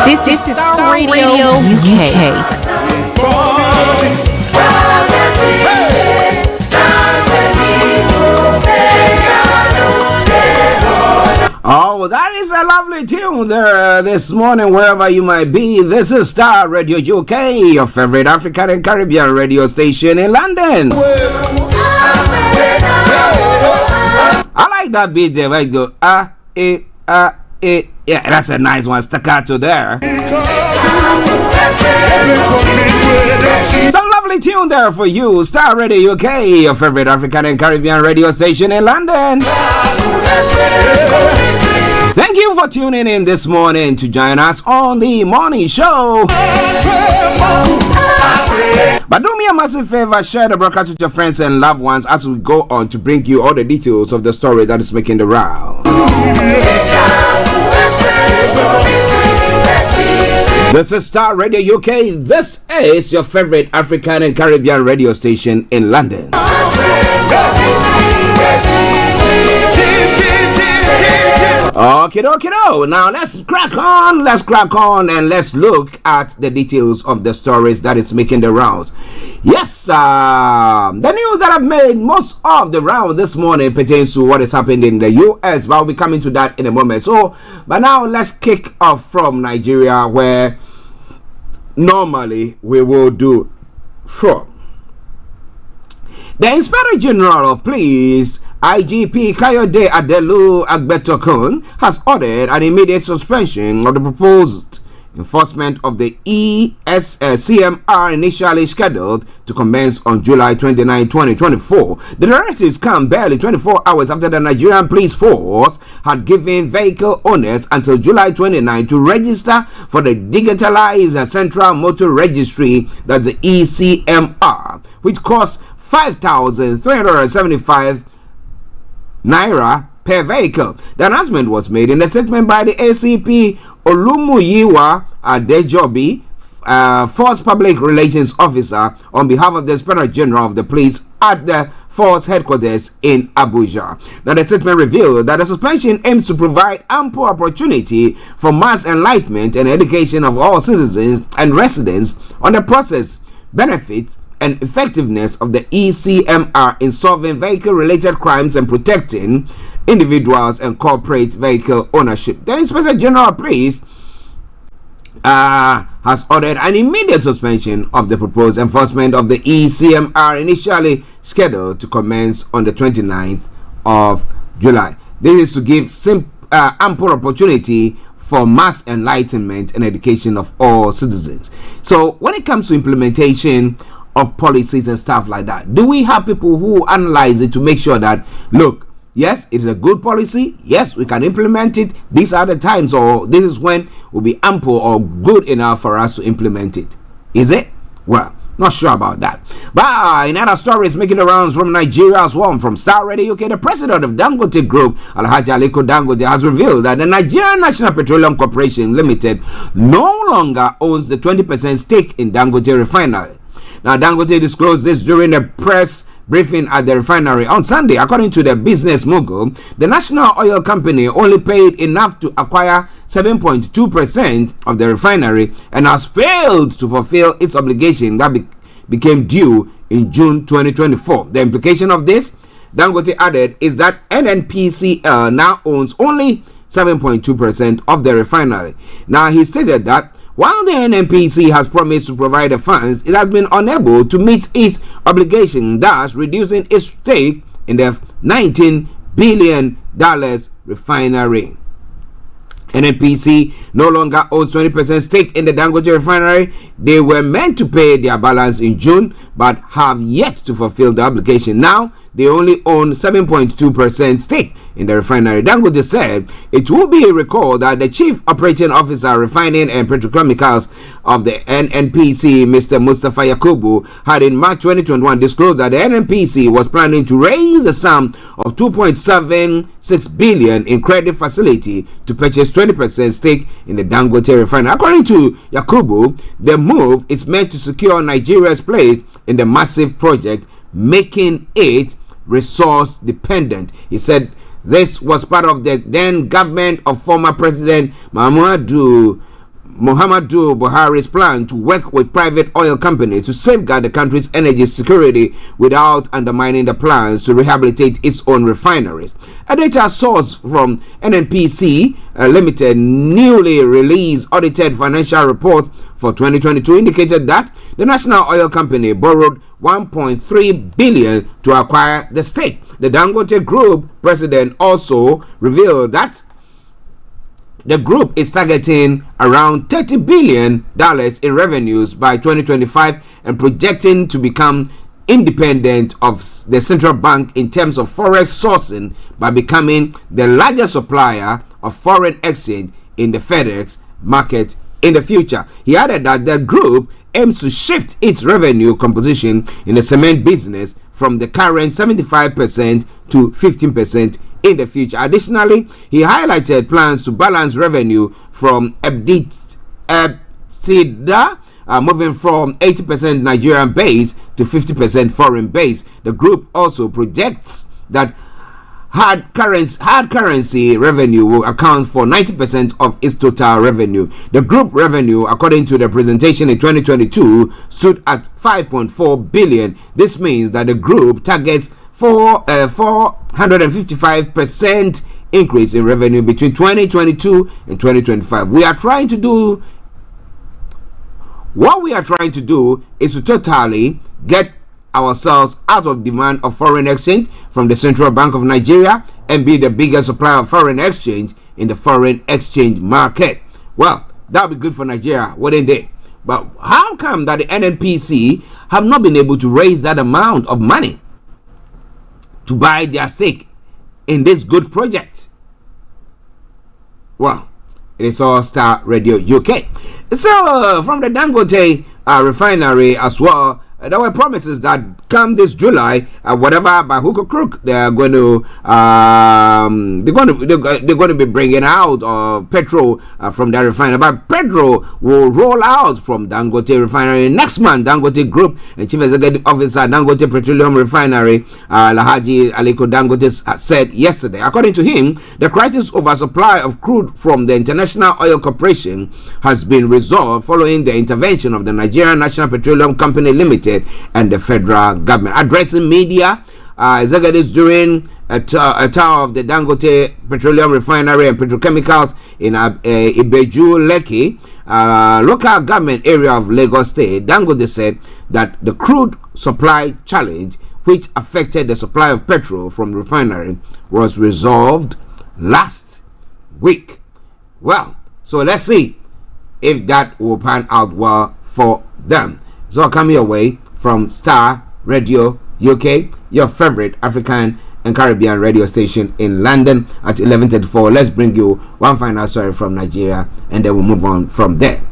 Speaker 13: This is Starr Radio UK.
Speaker 4: Oh, that is a lovely tune there this morning, wherever you might be. This is Starr Radio UK, your favorite African and Caribbean radio station in London. I like that beat there, where you go, yeah, that's a nice one, staccato there. Some lovely tune there for you, Starr Radio UK, your favorite African and Caribbean radio station in London. Thank you for tuning in this morning to join us on the morning show. But do me a massive favor, share the broadcast with your friends and loved ones as we go on to bring you all the details of the story that is making the round. This is Starr Radio UK. This is your favorite African and Caribbean radio station in London. Okay, now let's crack on and let's look at the details of the stories that is making the rounds. Yes, the news that have made most of the round this morning pertains to what is happening in the US, but I'll be coming to that in a moment. So, but now let's kick off from Nigeria, where normally we will do. Sure. The Inspector General of Police, IGP Kayode Adelu Agbetokun, has ordered an immediate suspension of the proposed enforcement of the CMR initially scheduled to commence on July 29, 2024. The directives come barely 24 hours after the Nigerian police force had given vehicle owners until July 29 to register for the digitalized Central Motor Registry, that's the ECMR, which costs 5,375 naira per vehicle. The announcement was made in a statement by the ACP Olumuyiwa Adejobi, Force Public Relations Officer, on behalf of the Inspector General of the Police at the Force headquarters in Abuja. Now, the statement revealed that the suspension aims to provide ample opportunity for mass enlightenment and education of all citizens and residents on the process, benefits, and effectiveness of the ECMR in solving vehicle-related crimes and protecting individuals and corporate vehicle ownership. The Inspector General of Police has ordered an immediate suspension of the proposed enforcement of the ECMR initially scheduled to commence on the 29th of July. This is to give ample opportunity for mass enlightenment and education of all citizens. So when it comes to implementation of policies and stuff like that, do we have people who analyze it to make sure that, look, yes, it's a good policy, yes, we can implement it, these are the times, or this is when will be ample or good enough for us to implement it? Is it? Well, not sure about that. But in other stories making the rounds from Nigeria as well, from Starr Radio UK, the president of Dangote Group, Alhaji Aliko Dangote, has revealed that the Nigerian National Petroleum Corporation Limited no longer owns the 20% stake in Dangote Refinery. Now, Dangote disclosed this during a press briefing at the refinery on Sunday. According to the business mogul, the national oil company only paid enough to acquire 7.2% of the refinery and has failed to fulfill its obligation that became due in June 2024. The implication of this, Dangote added, is that NNPCL now owns only 7.2% of the refinery. Now, he stated that while the NNPC has promised to provide the funds, it has been unable to meet its obligation, thus reducing its stake in the $19 billion refinery. NNPC no longer owns 20% stake in the Dangote refinery. They were meant to pay their balance in June, but have yet to fulfill the obligation. Now, they only own 7.2% stake in the refinery. Dangote said it will be recalled that the Chief Operating Officer, Refining and Petrochemicals of the NNPC, Mr. Mustafa Yakubu, had in March 2021 disclosed that the NNPC was planning to raise a sum of 2.76 billion in credit facility to purchase 20% stake in the Dangote refinery. According to Yakubu, the move is meant to secure Nigeria's place in the massive project, making it resource dependent. He said this was part of the then government of former President Muhammadu Buhari's plan to work with private oil companies to safeguard the country's energy security without undermining the plans to rehabilitate its own refineries. A data source from NNPC Limited newly released audited financial report for 2022 indicated that the national oil company borrowed 1.3 billion to acquire the stake. The Dangote Group president also revealed that the group is targeting around $30 billion in revenues by 2025 and projecting to become independent of the central bank in terms of forex sourcing by becoming the largest supplier of foreign exchange in the FedEx market in the future. He added that the group aims to shift its revenue composition in the cement business from the current 75% to 15% in the future. Additionally, he highlighted plans to balance revenue from EBITDA, moving from 80% Nigerian base to 50% foreign base. The group also projects that hard currency revenue will account for 90% of its total revenue. The group revenue, according to the presentation in 2022, stood at 5.4 billion. This means that the group targets 455% increase in revenue between 2022 and 2025. We are trying to do What we are trying to do is to totally get ourselves out of demand of foreign exchange from the Central Bank of Nigeria and be the biggest supplier of foreign exchange in the foreign exchange market. Well, that would be good for Nigeria, wouldn't it? But how come that the NNPC have not been able to raise that amount of money to buy their stake in this good project? Well, it is all Star Radio UK. So, from the Dangote refinery as well, there were promises that come this July, whatever by hook or crook, they're going to be bringing out petrol from the refinery. But petrol will roll out from Dangote refinery next month. Dangote Group and Chief Executive Officer Dangote Petroleum Refinery, Alhaji Aliko Dangote, said yesterday. According to him, the crisis over supply of crude from the International Oil Corporation has been resolved following the intervention of the Nigerian National Petroleum Company Limited and the federal government. Addressing media executives during a tour of the Dangote Petroleum Refinery and Petrochemicals in Ibeju, Lekki, local government area of Lagos State, Dangote said that the crude supply challenge, which affected the supply of petrol from the refinery, was resolved last week. Well, so let's see if that will pan out well for them. So coming your way from Star Radio UK, your favorite African and Caribbean radio station in London at 11:34. Let's bring you one final story from Nigeria and then we'll move on from there.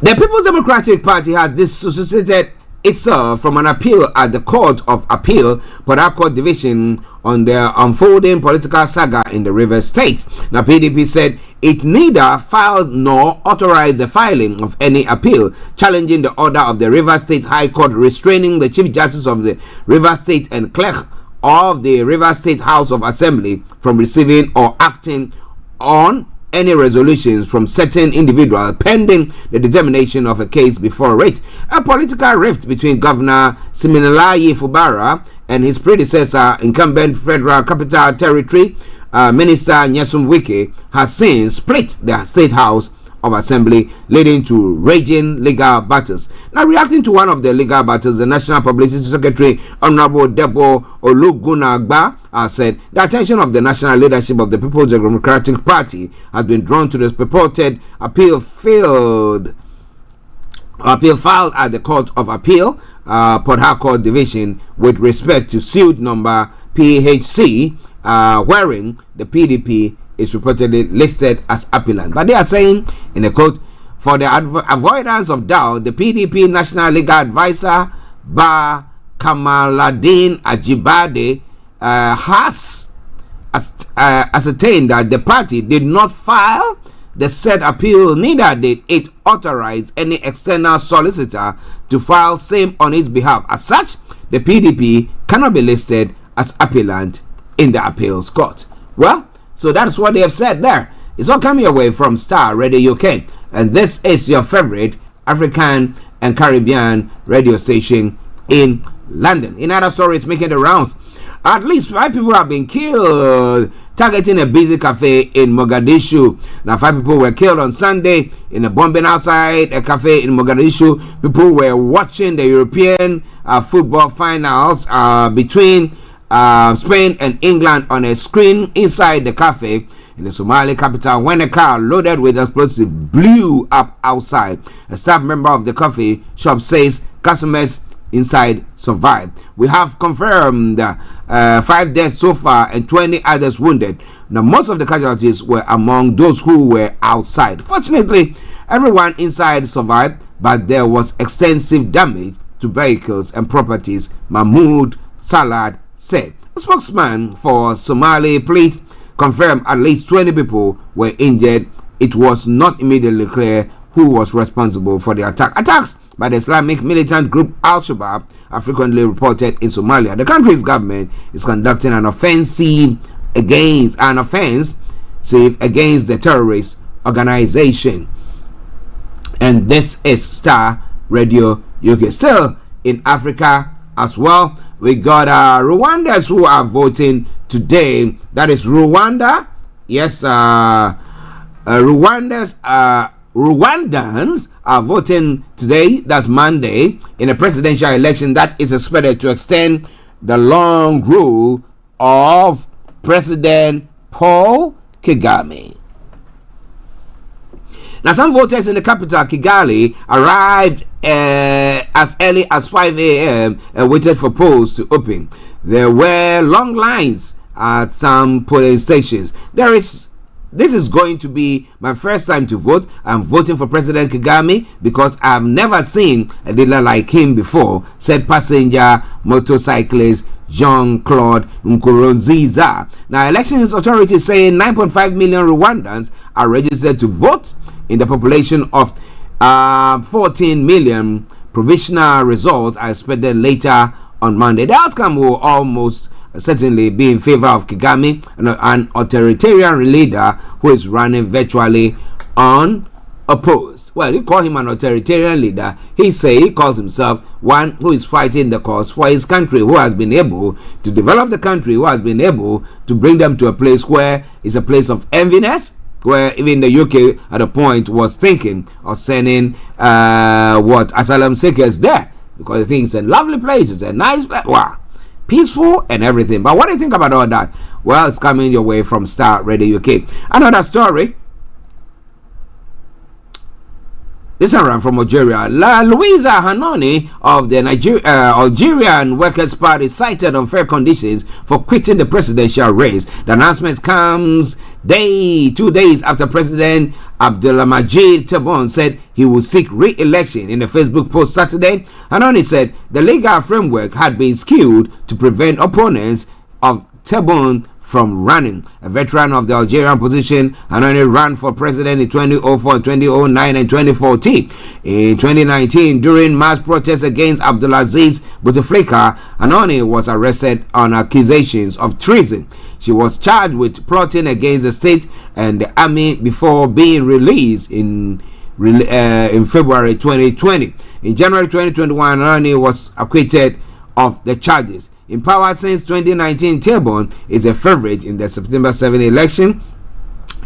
Speaker 4: The People's Democratic Party has dissociated itself from an appeal at the Court of Appeal, Port Harcourt Division, on the unfolding political saga in the Rivers State. Now, PDP said it neither filed nor authorized the filing of any appeal challenging the order of the Rivers State High Court restraining the Chief Justice of the Rivers State and clerk of the Rivers State House of Assembly from receiving or acting on any resolutions from certain individuals pending the determination of a case before it. A political rift between Governor Siminalayi Fubara and his predecessor, incumbent Federal Capital Territory Minister Nyesom Wike, has since split the State House of Assembly, leading to raging legal battles. Now, reacting to one of the legal battles, the National Publicity Secretary, Honorable Debo Olugunagba, said the attention of the national leadership of the People's Democratic Party has been drawn to the purported appeal filed at the Court of Appeal, Port Harcourt Division, with respect to suit number PHC, wherein the PDP is reportedly listed as appellant. But they are saying, in a quote, for the avoidance of doubt, the PDP National Legal Advisor, Ba Kamaladin Ajibade, has ascertained that the party did not file the said appeal, neither did it authorize any external solicitor to file same on its behalf. As such, the PDP cannot be listed as appellant in the appeals court. Well, so that's what they have said there. It's all coming away from Star Radio UK, and this is your favorite African and Caribbean radio station in London. In other stories making the rounds, at least 5 people have been killed targeting a busy cafe in Mogadishu. Now, 5 people were killed on Sunday in a bombing outside a cafe in Mogadishu. People were watching the European football finals between Spain and England on a screen inside the cafe in the Somali capital when a car loaded with explosives blew up outside. A staff member of the coffee shop says customers inside survived. We have confirmed 5 deaths so far and 20 others wounded. Now, most of the casualties were among those who were outside. Fortunately, everyone inside survived, but there was extensive damage to vehicles and properties, Mahmoud Salad said. A spokesman for Somali police confirmed at least 20 people were injured. It was not immediately clear who was responsible for the attack. Attacks by the Islamic militant group Al-Shabaab are frequently reported in Somalia. The country's government is conducting an offensive against the terrorist organization. And this is Star Radio UK. Still in Africa as well, we got Rwandans who are voting today. That is Rwanda. Yes, Rwandans Rwandans are voting today, that's Monday, in a presidential election that is expected to extend the long rule of President Paul Kagame. Now, some voters in the capital, Kigali, arrived as early as 5 a.m. and waited for polls to open. There were long lines at some polling stations. This is going to be my first time to vote. I'm voting for President Kagame because I've never seen a leader like him before, said passenger motorcyclist Jean-Claude Nkurunziza. Now, elections authorities say 9.5 million Rwandans are registered to vote in the population of 14 million. Provisional results are expected later on Monday. The outcome will almost certainly be in favor of Kagame, an authoritarian leader who is running virtually unopposed. Well, you call him an authoritarian leader. He calls himself one who is fighting the cause for his country, who has been able to develop the country, who has been able to bring them to a place where it's a place of enviness, where even the UK at a point was thinking of sending asylum seekers there, because they think it's a lovely place, it's a nice place, wow, peaceful and everything. But what do you think about all that? Well, it's coming your way from Starr Radio UK. Another story. This one from Algeria. Louisa Hanoni of the Algerian Workers' Party cited unfair conditions for quitting the presidential race. The announcement comes 2 days after President Abdelmadjid Tebboune said he will seek re-election. In a Facebook post Saturday, Hanoni said the legal framework had been skewed to prevent opponents of Tebboune from running. A veteran of the Algerian opposition, Hanoni ran for president in 2004, 2009 and 2014. In 2019, during mass protests against Abdelaziz Bouteflika, Hanoni was arrested on accusations of treason. She was charged with plotting against the state and the army before being released in February 2020. In January 2021, Hanoni was acquitted of the charges. In power since 2019, Tebboune is a favorite in the September 7 election.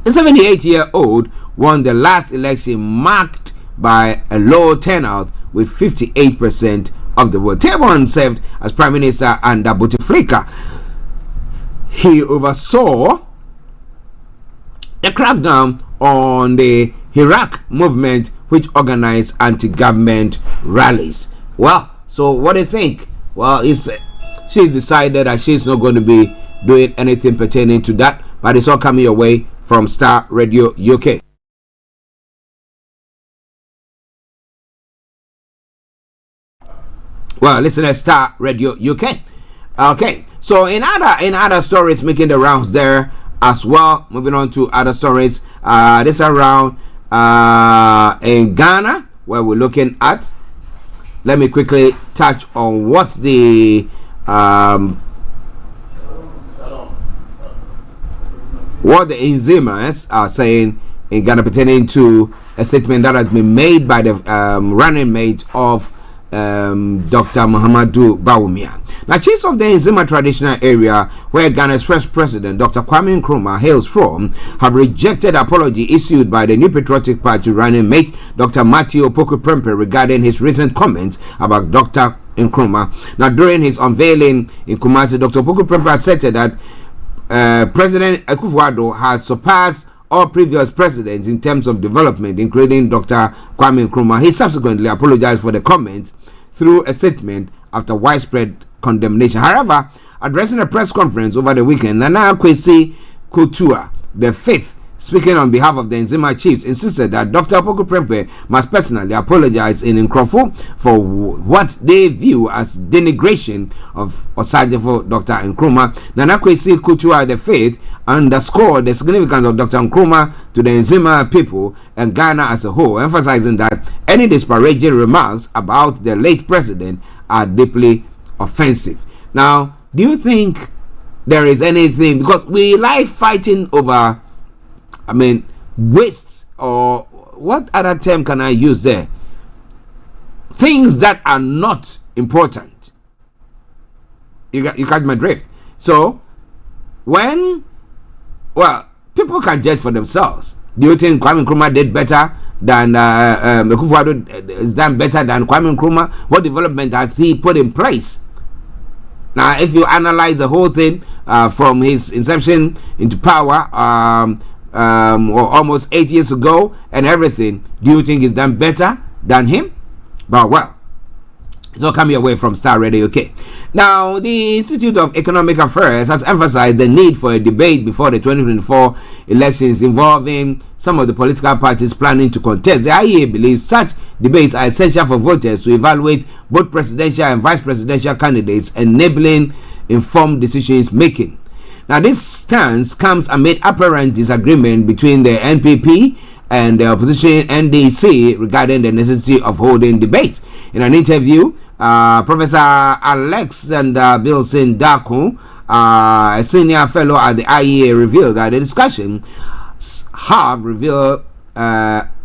Speaker 4: The 78-year-old won the last election, marked by a low turnout with 58% of the vote. Tebboune served as prime minister under Bouteflika. He oversaw the crackdown on the Iraq movement, which organized anti-government rallies. Well, so what do you think? Well, she's decided that she's not going to be doing anything pertaining to that, but it's all coming your way from Starr Radio UK. Well, listen to Starr Radio UK. Okay, so in other stories making the rounds there as well. Moving on to other stories. This around in Ghana, where we're looking at. Let me quickly touch on what the Nzimas are saying in Ghana pertaining to a statement that has been made by the running mate of Dr. Muhammadu Bawumia. Now, chiefs of the Nzima traditional area, where Ghana's first president, Dr. Kwame Nkrumah, hails from, have rejected apology issued by the New Patriotic Party running mate, Dr. Matthew Opoku Prempeh, regarding his recent comments about Dr. Nkrumah. Now, during his unveiling in Kumasi, Dr. Opoku Prempeh asserted that President Akufo-Addo has surpassed all previous presidents in terms of development, including Dr. Kwame Nkrumah. He subsequently apologized for the comments through a statement after widespread condemnation. However, addressing a press conference over the weekend, Nana Kwesi Kutua, the fifth, speaking on behalf of the Nzima chiefs, insisted that Dr. Opoku Prempeh must personally apologize in Nkrofo for what they view as denigration of Osajefo Dr. Nkrumah. Nana Kwesi Kutua, the fifth, underscored the significance of Dr. Nkrumah to the Nzima people and Ghana as a whole, emphasizing that any disparaging remarks about the late president are deeply offensive. Now, do you think there is anything, because we like fighting over, wastes, or what other term can I use there? Things that are not important. You catch my drift. So, people can judge for themselves. Do you think Kwame Nkrumah did better than Akufo-Addo is done better than Kwame Nkrumah? What development has he put in place? Now, if you analyze the whole thing from his inception into power, or almost 8 years ago, and everything, do you think he's done better than him? But well, it's all coming away from Starr Radio UK. Now, the Institute of Economic Affairs has emphasized the need for a debate before the 2024 elections involving some of the political parties planning to contest. The IEA believes such debates are essential for voters to evaluate both presidential and vice presidential candidates, enabling informed decisions making. Now, this stance comes amid apparent disagreement between the NPP and the opposition NDC regarding the necessity of holding debates. In an interview, Professor Alexander Bilson Daku, a senior fellow at the IEA, revealed that the discussion have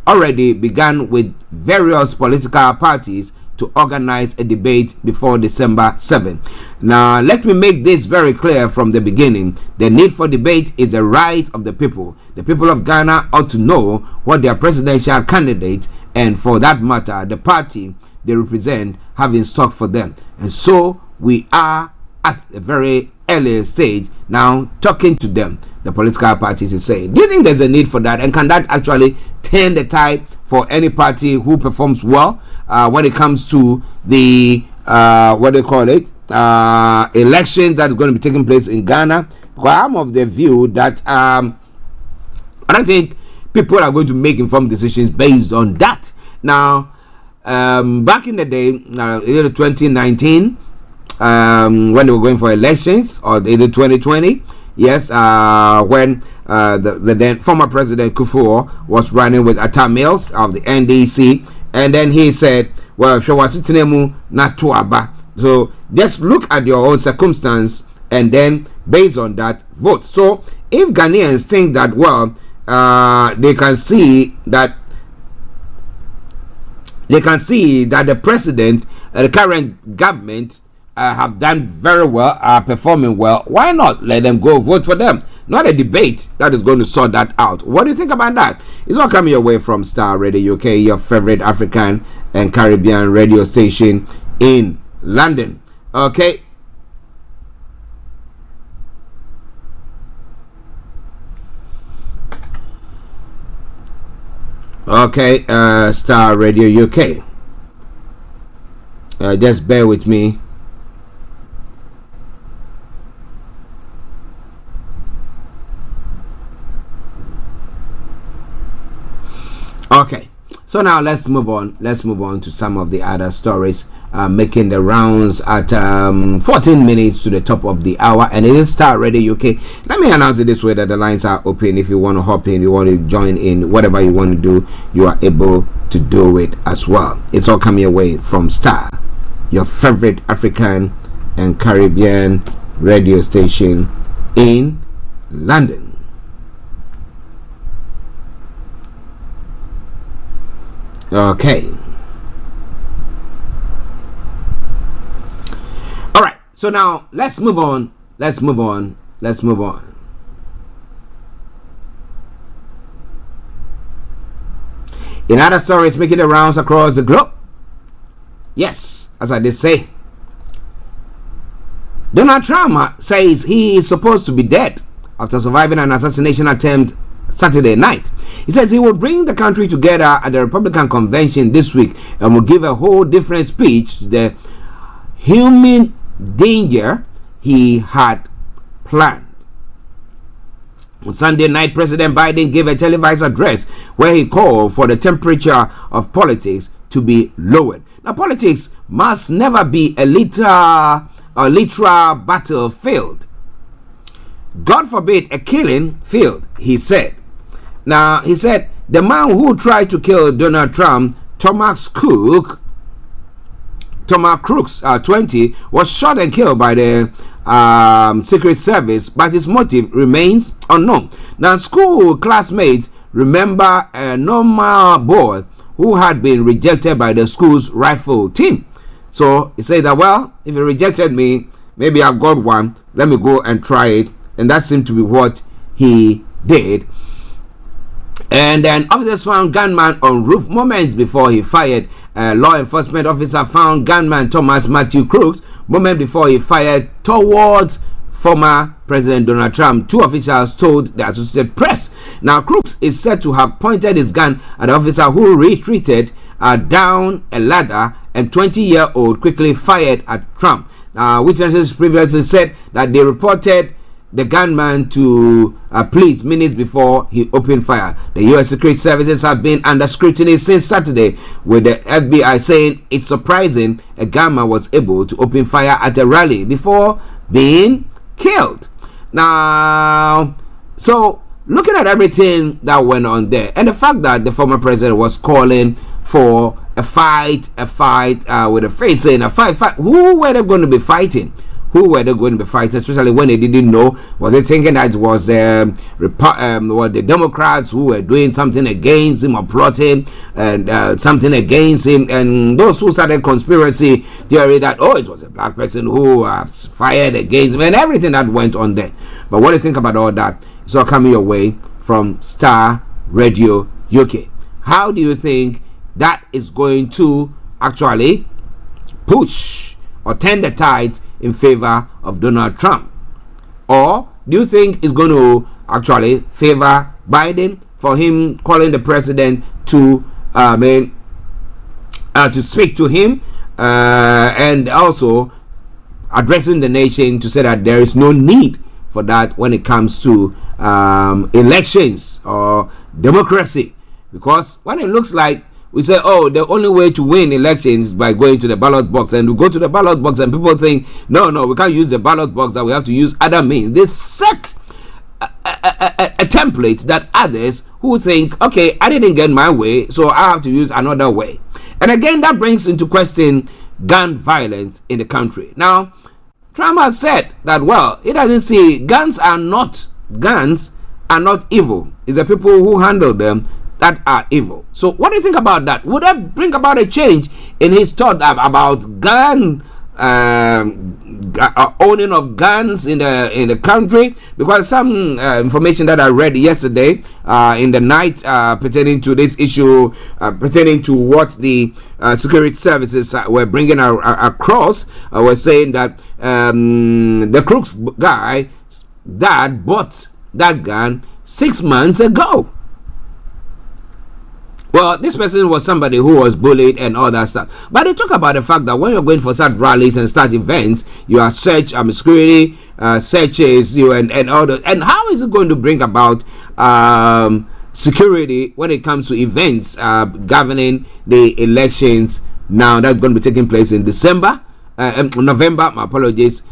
Speaker 4: already begun with various political parties to organize a debate before December 7. Now, let me make this very clear from the beginning. The need for debate is a right of the people. The people of Ghana ought to know what their presidential candidate, and for that matter, the party they represent, have in stock for them. And so we are at a very early stage now talking to them, the political parties is saying. Do you think there's a need for that? And can that actually turn the tide for any party who performs well when it comes to the election that is going to be taking place in Ghana? Because I'm of the view that I don't think people are going to make informed decisions based on that. Now, back in the day, either 2019, when they were going for elections, or either 2020, yes, when the then former president Kufuor was running with Atta Mills of the NDC, and then he said, well, so just look at your own circumstance and then based on that vote. So if Ghanaians think that, well, they can see that the president, the current government, have done very well, are performing well, why not let them go vote for them? Not a debate that is going to sort that out. What do you think about that? It's all coming your way from Starr Radio UK, your favorite African and Caribbean radio station in London. Okay. Okay, Starr Radio UK. Just bear with me. Okay, so now let's move on. Let's move on to some of the other stories making the rounds at 14 minutes to the top of the hour, and it is Starr Radio UK. Let me announce it this way, that the lines are open. If you want to hop in, you want to join in, whatever you want to do, you are able to do it as well. It's all coming away from Starr, your favorite African and Caribbean radio station in London. Okay. All right. So now let's move on. Let's move on. In other stories making the rounds across the globe. Yes, as I did say, Donald Trump says he is supposed to be dead after surviving an assassination attempt Saturday night. He says he will bring the country together at the Republican convention this week and will give a whole different speech to the human danger he had planned. On Sunday night, President Biden gave a televised address where he called for the temperature of politics to be lowered. Now, politics must never be a literal battlefield. God forbid a killing field, he said. Now, he said the man who tried to kill Donald Trump, Thomas Crooks, 20, was shot and killed by the Secret Service, but his motive remains unknown. Now, school classmates remember a normal boy who had been rejected by the school's rifle team. So he said that, well, if he rejected me, maybe I've got one, let me go and try it. And that seemed to be what he did. And then officers found gunman on roof moments before he fired. Law enforcement officer found gunman Thomas Matthew Crooks moments before he fired towards former President Donald Trump. Two officials told the Associated Press. Now, Crooks is said to have pointed his gun at the officer who retreated down a ladder, and 20-year-old quickly fired at Trump. Witnesses previously said that they reported the gunman to police minutes before he opened fire. The U.S. Secret Services have been under scrutiny since Saturday, with the FBI saying it's surprising a gunman was able to open fire at a rally before being killed. Now, so looking at everything that went on there, and the fact that the former president was calling for a fight with a face, saying a fight. Who were they going to be fighting? Who were they going to be fighting? Especially when they didn't know. Was they thinking that it was the Democrats who were doing something against him or plotting and something against him? And those who started conspiracy theory that it was a black person who fired against him and everything that went on there. But what do you think about all that? It's all coming your way from Starr Radio UK. How do you think that is going to actually push or turn the tides in favor of Donald Trump? Or do you think it's going to actually favor Biden for him calling the president to speak to him and also addressing the nation to say that there is no need for that when it comes to elections or democracy? Because when it looks like we say, the only way to win elections is by going to the ballot box, and we go to the ballot box and people think, no, we can't use the ballot box, that we have to use other means. They set a template that others who think, okay, I didn't get my way, so I have to use another way. And again, that brings into question gun violence in the country. Now, Trump has said that, he doesn't see guns are not evil. It's the people who handle them that are evil. So what do you think about that? Would that bring about a change in his thought about gun owning of guns in the country? Because some information that I read yesterday in the night pertaining to this issue, pertaining to what the security services were bringing across, were saying that the Crooks guy that bought that gun 6 months ago. Well, this person was somebody who was bullied and all that stuff. But they talk about the fact that when you're going for such rallies and such events, you are security searches you and all that. And how is it going to bring about security when it comes to events governing the elections now that's going to be taking place in November? My apologies.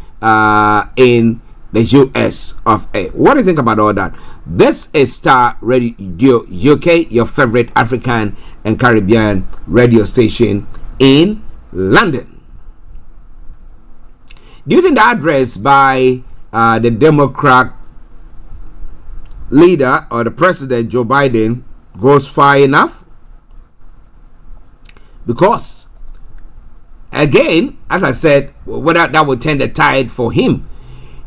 Speaker 4: In the US of A. What do you think about all that? This is Starr Radio UK, your favorite African and Caribbean radio station in London. Do you think the address by the Democrat leader or the president Joe Biden goes far enough? Because again, as I said, whether that would turn the tide for him.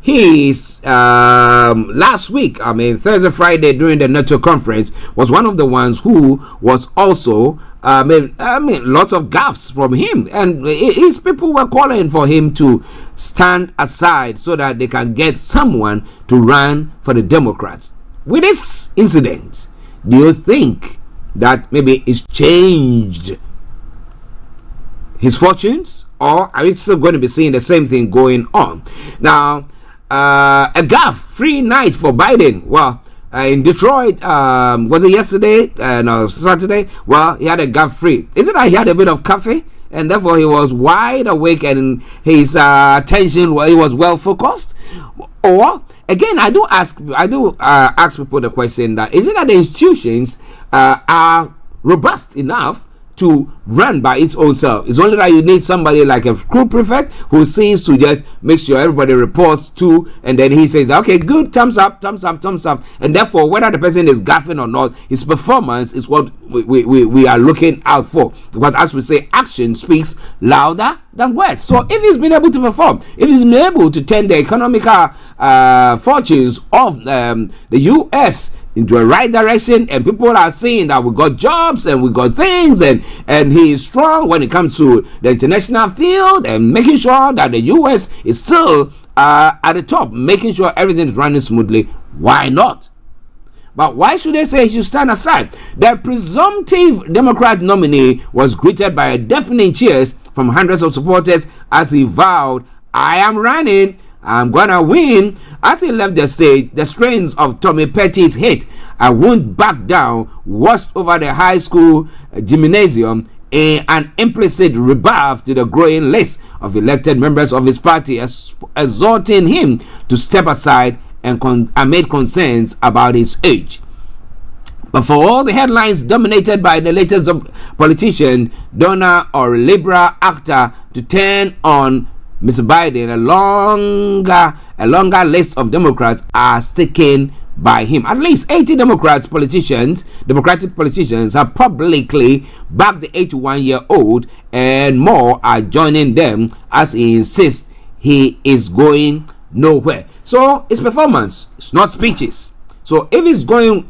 Speaker 4: He's last week, Thursday, Friday during the NATO conference, was one of the ones who was also lots of gaps from him, and his people were calling for him to stand aside so that they can get someone to run for the Democrats. With this incident, do you think that maybe it's changed his fortunes, or are we still going to be seeing the same thing going on now? A free night for Biden. Well, in Detroit, was it yesterday? No, Saturday. Well, he had a free. Isn't that he had a bit of coffee, and therefore he was wide awake and his attention, he was well focused? Or again, I do ask people the question that is it that the institutions are robust enough to run by its own self? It's only that you need somebody like a school prefect who sees to just make sure everybody reports to, and then he says, okay, good, thumbs up, and therefore whether the person is gaffing or not, his performance is what we are looking out for, because as we say, action speaks louder than words. So if he's been able to perform, if he's been able to turn the economical fortunes of the US into a right direction, and people are saying that we got jobs and we got things, and he is strong when it comes to the international field and making sure that the US is still at the top, making sure everything is running smoothly. Why not? But why should they say he should stand aside? The presumptive Democrat nominee was greeted by a deafening cheers from hundreds of supporters as he vowed, "I am running, I'm gonna win." As he left the stage, the strains of Tommy Petty's hit "I Won't Back Down" washed over the high school gymnasium, an implicit rebuff to the growing list of elected members of his party, exhorting him to step aside amid concerns about his age. But for all the headlines dominated by the latest politician, donor or liberal actor to turn on Mr. Biden, a longer list of Democrats are sticking by him. At least 80 Democratic politicians have publicly backed the 81-year-old, and more are joining them as he insists he is going nowhere. So it's performance, it's not speeches. So if he's going,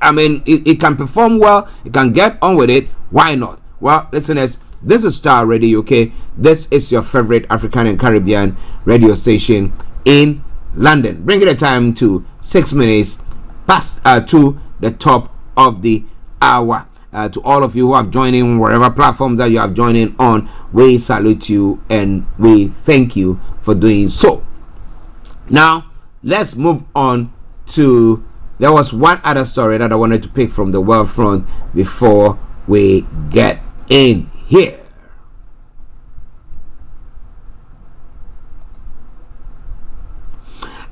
Speaker 4: he can perform well, he can get on with it, why not? Well, listeners, this is Starr Radio UK. This is your favorite African and Caribbean radio station in London. Bringing the time to 6 minutes past to the top of the hour. To all of you who have joined in, wherever platforms that you have joined in on, we salute you and we thank you for doing so. Now, let's move on to, there was one other story that I wanted to pick from the world front before we get in here.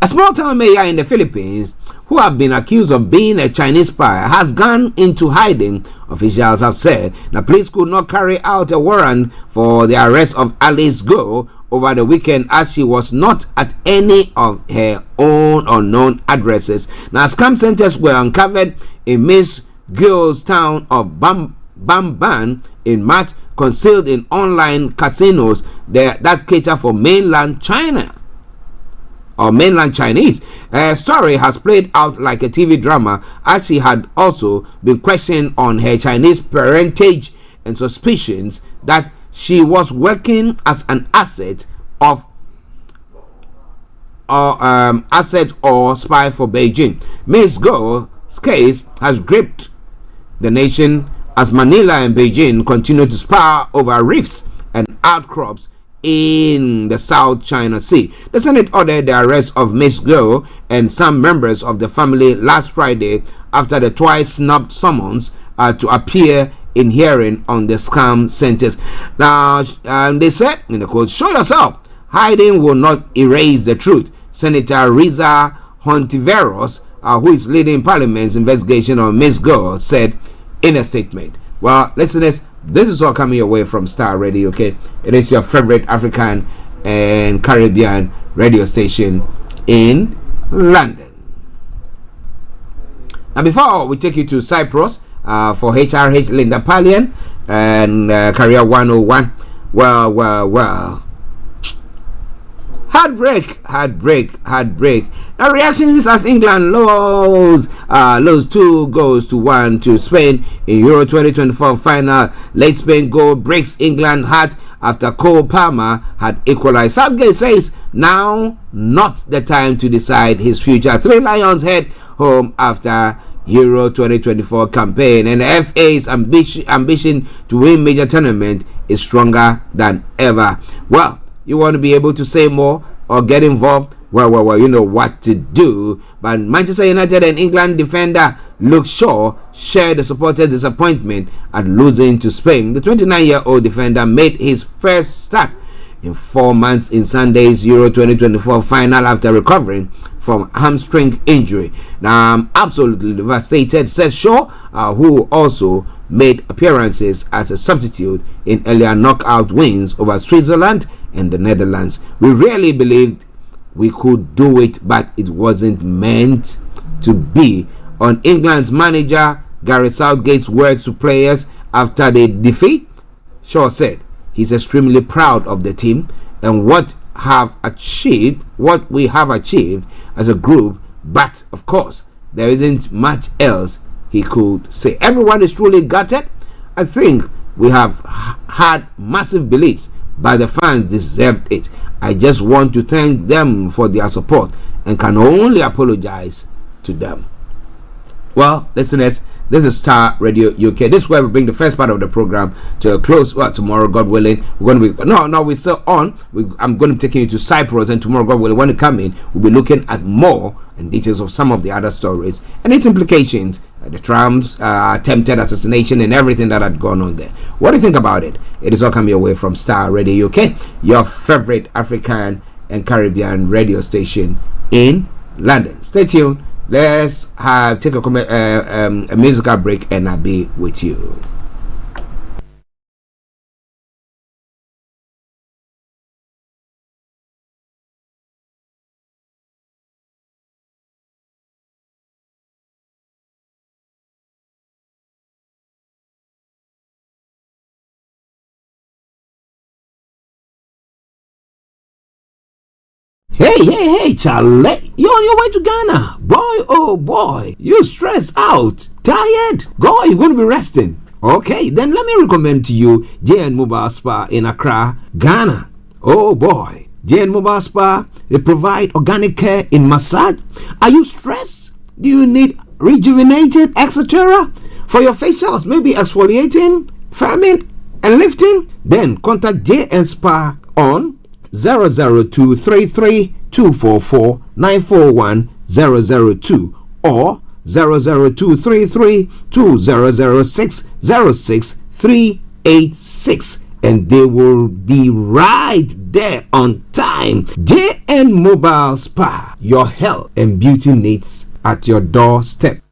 Speaker 4: A small town mayor in the Philippines who have been accused of being a Chinese spy has gone into hiding, officials have said. The police could not carry out a warrant for the arrest of Alice Go over the weekend as she was not at any of her own unknown addresses. Now, scam centers were uncovered in Miss Go's town of Bamban in March, concealed in online casinos that cater for mainland China or mainland Chinese. Her story has played out like a TV drama, as she had also been questioned on her Chinese parentage and suspicions that she was working as an asset or spy for Beijing. Ms. Go's case has gripped the nation as Manila and Beijing continue to spar over reefs and outcrops in the South China Sea. The Senate ordered the arrest of Ms. Go and some members of the family last Friday after the twice snubbed summons to appear in hearing on the scam centers. Now, they said in the quote, "Show yourself. Hiding will not erase the truth." Senator Riza Hontiveros, who is leading Parliament's investigation on Ms. Go, said in a statement. Well, listeners, this is all coming your way from Starr Radio, okay? It is your favorite African and Caribbean radio station in London. Now, before we take you to Cyprus for HRH Linda Pallien and Career 101, well. Heartbreak. Now, reactions as England lose 2-1 to Spain in Euro 2024 final. Late Spain goal breaks England heart after Cole Palmer had equalized. Southgate says now not the time to decide his future. 3 Lions head home after Euro 2024 campaign, and the FA's ambition to win major tournament is stronger than ever. Well, you want to be able to say more or get involved? Well, you know what to do. But Manchester United and England defender Luke Shaw shared the supporters' disappointment at losing to Spain. The 29-year-old defender made his first start in 4 months in Sunday's Euro 2024 final after recovering from hamstring injury. Now, I'm absolutely devastated, says Shaw, who also made appearances as a substitute in earlier knockout wins over Switzerland and the Netherlands. We really believed we could do it, but it wasn't meant to be. On England's manager Gareth Southgate's words to players after the defeat, Shaw said he's extremely proud of the team and what we have achieved as a group, but of course there isn't much else he could say. Everyone is truly gutted. I think we have had massive beliefs, but the fans deserved it. I just want to thank them for their support and can only apologize to them. Well, listeners, this is Star Radio UK. This is where we bring the first part of the program to a close. Well, tomorrow, God willing, we're going to be we're still on. I'm going to be taking you to Cyprus, and tomorrow, God willing, when you come in, we'll be looking at more and details of some of the other stories and its implications, the Trump's attempted assassination and everything that had gone on there. What do you think about it? It is all coming your way from Star Radio UK, your favorite African and Caribbean radio station in London. Stay tuned. Let's take a musical break, and I'll be with you. Hey, Charlie, you're on your way to Ghana. Boy, oh boy, you stressed out, tired. Go, you're going to be resting. Okay, then let me recommend to you JN Mobile Spa in Accra, Ghana. Oh boy, JN Mobile Spa, they provide organic care in massage. Are you stressed? Do you need rejuvenated, etc.? For your facials, maybe exfoliating, firming, and lifting? Then contact JN Spa on 00233 244 941 002 or 00233 2006 06386, and they will be right there on time. JN Mobile Spa, your health and beauty needs at your doorstep.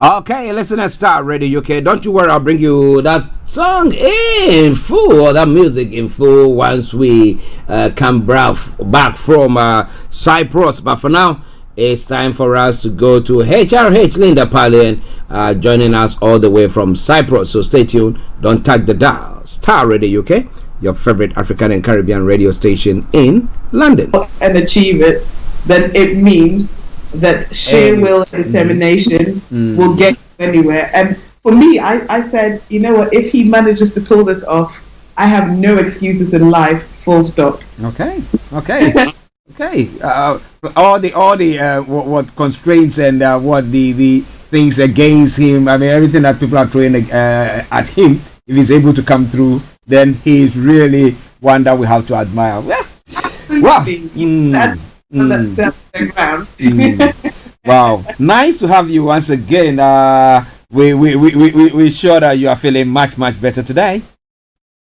Speaker 4: Okay, listen at Star Radio UK. Don't you worry, I'll bring you that song in full, or that music in full, once we come back from Cyprus. But for now, it's time for us to go to HRH Linda Pallien, joining us all the way from Cyprus. So stay tuned, don't touch the dial. Star Radio UK, your favorite African and Caribbean radio station in London.
Speaker 14: And achieve it, then it means that sheer will and determination will get you anywhere. And for me, I said, you know what, if he manages to pull this off, I have no excuses in life, full stop.
Speaker 4: Okay. All the what constraints and what the things against him, I mean, everything that people are throwing at him, if he's able to come through, then he's really one that we have to admire. Well, wow, nice to have you once again. We're sure that you are feeling much better today.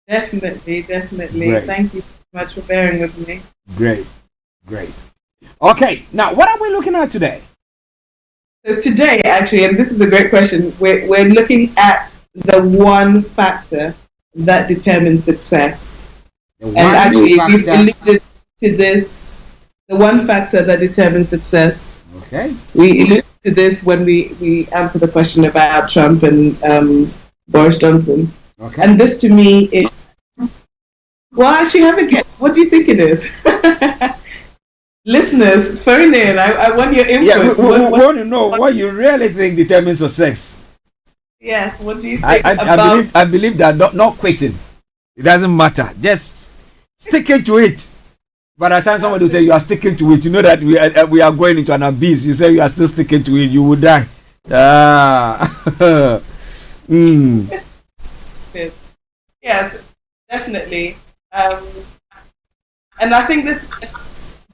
Speaker 14: Definitely.
Speaker 4: Great.
Speaker 14: Thank you so much for bearing with me.
Speaker 4: Great. Okay, now what are we looking at today?
Speaker 14: So today, actually, and this is a great question, we're looking at the one factor that determines success. And actually, we've alluded to this. The one factor that determines success.
Speaker 4: Okay.
Speaker 14: We alluded to this when we answered the question about Trump and Boris Johnson.
Speaker 4: Okay.
Speaker 14: And this to me is, well, actually, haven't guessed. What do you think it is? Listeners, phone in. I want your input.
Speaker 4: Yeah, we want to know what you really think determines success.
Speaker 14: Yeah, what do you think
Speaker 4: I believe that not quitting. It doesn't matter. Just sticking to it. By the time somebody will say you are sticking to it, you know that we are going into an abyss. You say you are still sticking to it, you will die.
Speaker 14: Yes, definitely. And I think this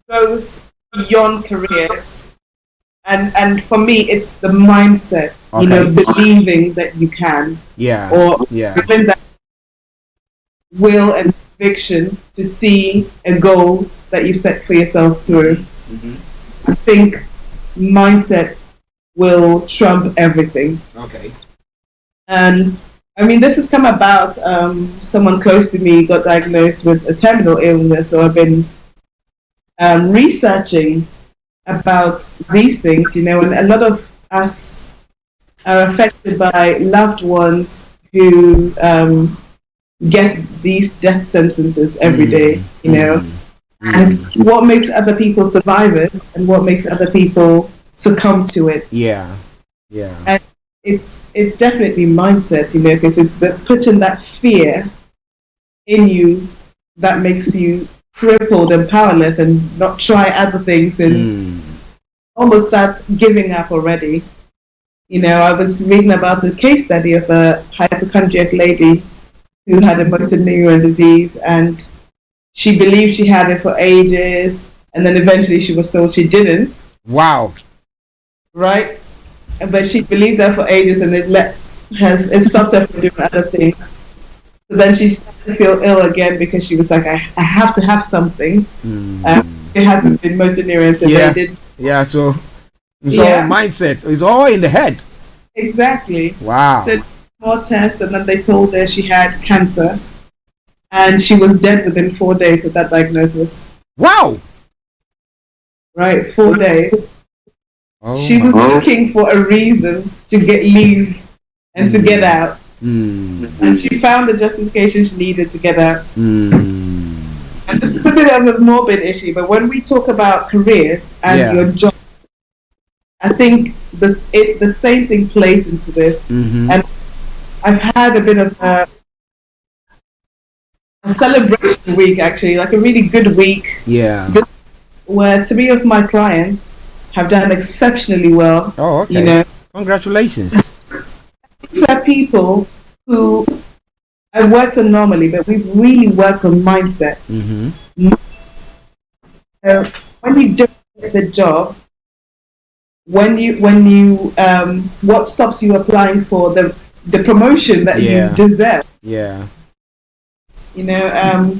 Speaker 14: goes beyond careers. and for me, it's the mindset. You know, believing that you can.
Speaker 4: Yeah.
Speaker 14: Or
Speaker 4: yeah.
Speaker 14: having that will and conviction to see a goal that you set for yourself through. I think mindset will trump everything.
Speaker 4: Okay.
Speaker 14: And I mean, this has come about. Someone close to me got diagnosed with a terminal illness, so I've been researching about these things, you know, and a lot of us are affected by loved ones who get these death sentences every day, you know. And what makes other people survivors and what makes other people succumb to it.
Speaker 4: Yeah. Yeah.
Speaker 14: And it's definitely mindset, you know, because it's the putting that fear in you that makes you crippled and powerless and not try other things and almost start giving up already. You know, I was reading about a case study of a hypochondriac lady who had a motor neuron disease, and she believed she had it for ages, and then eventually she was told she didn't.
Speaker 4: Wow.
Speaker 14: Right? But she believed that for ages, and it stopped her from doing other things. So then she started to feel ill again because she was like, I have to have something. It hasn't been motor neurons invaded.
Speaker 4: Yeah, so it's all mindset. It's all in the head.
Speaker 14: Exactly.
Speaker 4: Wow.
Speaker 14: So more tests, and then they told her she had cancer, and she was dead within 4 days of that diagnosis.
Speaker 4: Wow.
Speaker 14: Right, 4 days.
Speaker 4: Oh.
Speaker 14: She was looking for a reason to get leave and to get out. And she found the justification she needed to get out. And this is a bit of a morbid issue, but when we talk about careers and your job, I think the same thing plays into this. And I've had a bit of a celebration week, actually, like a really good week.
Speaker 4: Yeah.
Speaker 14: Where 3 of my clients have done exceptionally well.
Speaker 4: Oh, okay.
Speaker 14: You know,
Speaker 4: congratulations.
Speaker 14: These are people who I worked on normally, but we've really worked on mindset. So when you do the job, when you what stops you applying for the promotion that you deserve?
Speaker 4: Yeah.
Speaker 14: You know,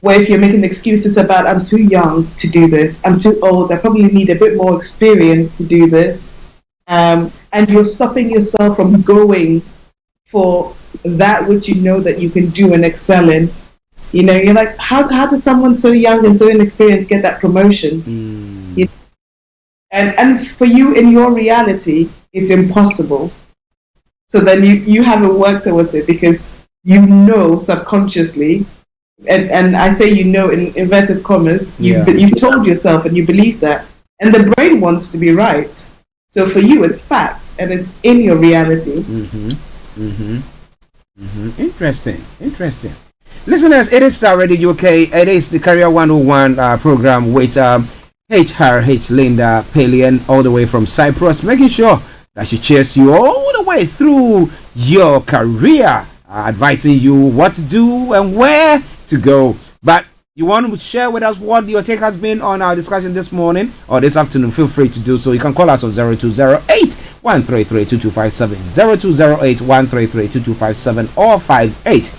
Speaker 14: where if you're making excuses about I'm too young to do this, I'm too old, I probably need a bit more experience to do this, and you're stopping yourself from going for that which you know that you can do and excel in. You know, you're like, how does someone so young and so inexperienced get that promotion? You know? And for you, in your reality, it's impossible. So then you haven't worked towards it because you know subconsciously, and I say you know in inverted commas, you've told yourself and you believe that. And the brain wants to be right. So for you, it's fact and it's in your reality.
Speaker 4: Interesting. Listeners, it is Starr Radio UK. It is the Career 101 program with HRH Linda Pallien, all the way from Cyprus, making sure that she cheers you all the way through your career, advising you what to do and where to go. But you want to share with us what your take has been on our discussion this morning or this afternoon, feel free to do so. You can call us on 0208 133 2257, 0208 133 2257 or 58.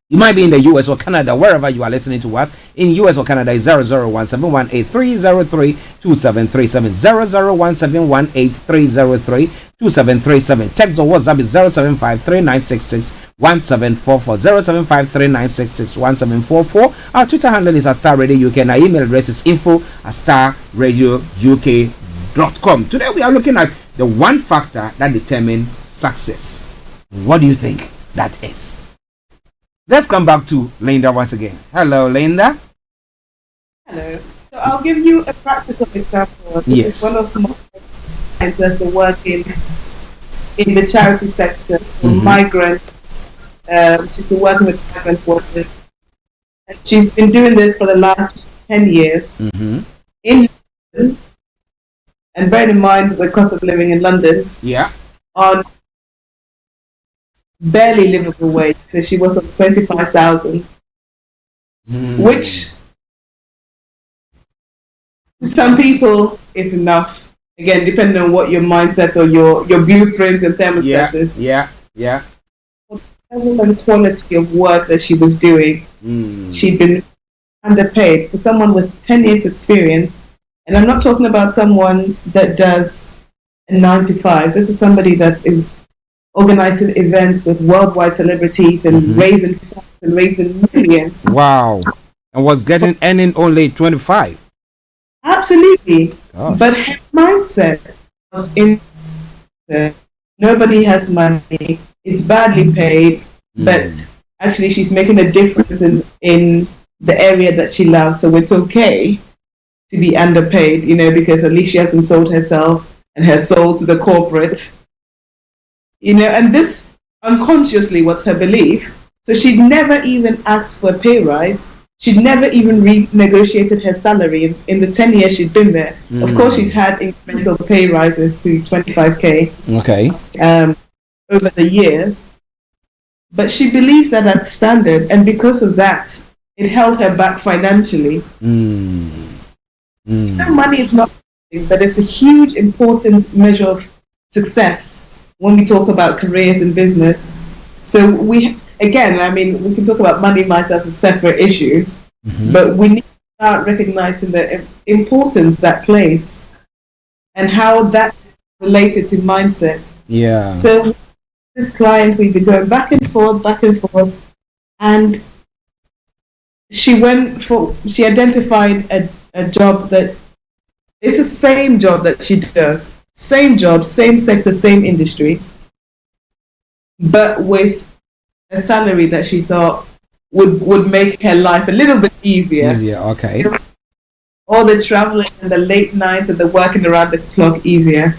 Speaker 4: You might be in the US or Canada, wherever you are listening to us. In US or Canada is 0017183032737, 0017183032737. Text or WhatsApp is 0753966174, 0753966174. Our Twitter handle is @Starr Radio UK and our email address is info@starradiouk.com. Today we are looking at the one factor that determines success. What do you think that is? Let's come back to Linda once again. Hello, Linda.
Speaker 14: Hello. So I'll give you a practical example. This is one of my friends that's been working in the charity sector for migrants. She's been working with migrant workers. And she's been doing this for the last 10 years in London. And bear in mind the cost of living in London. On barely livable wage. So she was on 25,000, which to some people is enough. Again, depending on what your mindset or your blueprint and thermostat is.
Speaker 4: Yeah.
Speaker 14: The level and quality of work that she was doing, she'd been underpaid for someone with 10 years experience. And I'm not talking about someone that does a 9 to 5. This is somebody that's organizing events with worldwide celebrities and raising funds and raising millions.
Speaker 4: Wow. And was earning only 25.
Speaker 14: Absolutely.
Speaker 4: Gosh.
Speaker 14: But her mindset was in nobody has money. It's badly paid, but actually she's making a difference in the area that she loves. So it's okay to be underpaid, because at least she hasn't sold herself and her soul to the corporate. And this unconsciously was her belief. So she'd never even asked for a pay rise. She'd never even renegotiated her salary in the 10 years she'd been there. Of course, she's had incremental pay rises to 25K.
Speaker 4: Okay.
Speaker 14: Over the years. But she believes that that's standard. And because of that, it held her back financially. Money is not, but it's a huge, important measure of success when we talk about careers in business. So we can talk about money mindset as a separate issue, but we need to start recognizing the importance that plays and how that related to mindset.
Speaker 4: Yeah.
Speaker 14: So this client, we've been going back and forth, and she identified a job that is the same job that she does, same job, same sector, same industry, but with a salary that she thought would make her life a little bit easier.
Speaker 4: Okay.
Speaker 14: All the traveling and the late nights and the working around the clock easier.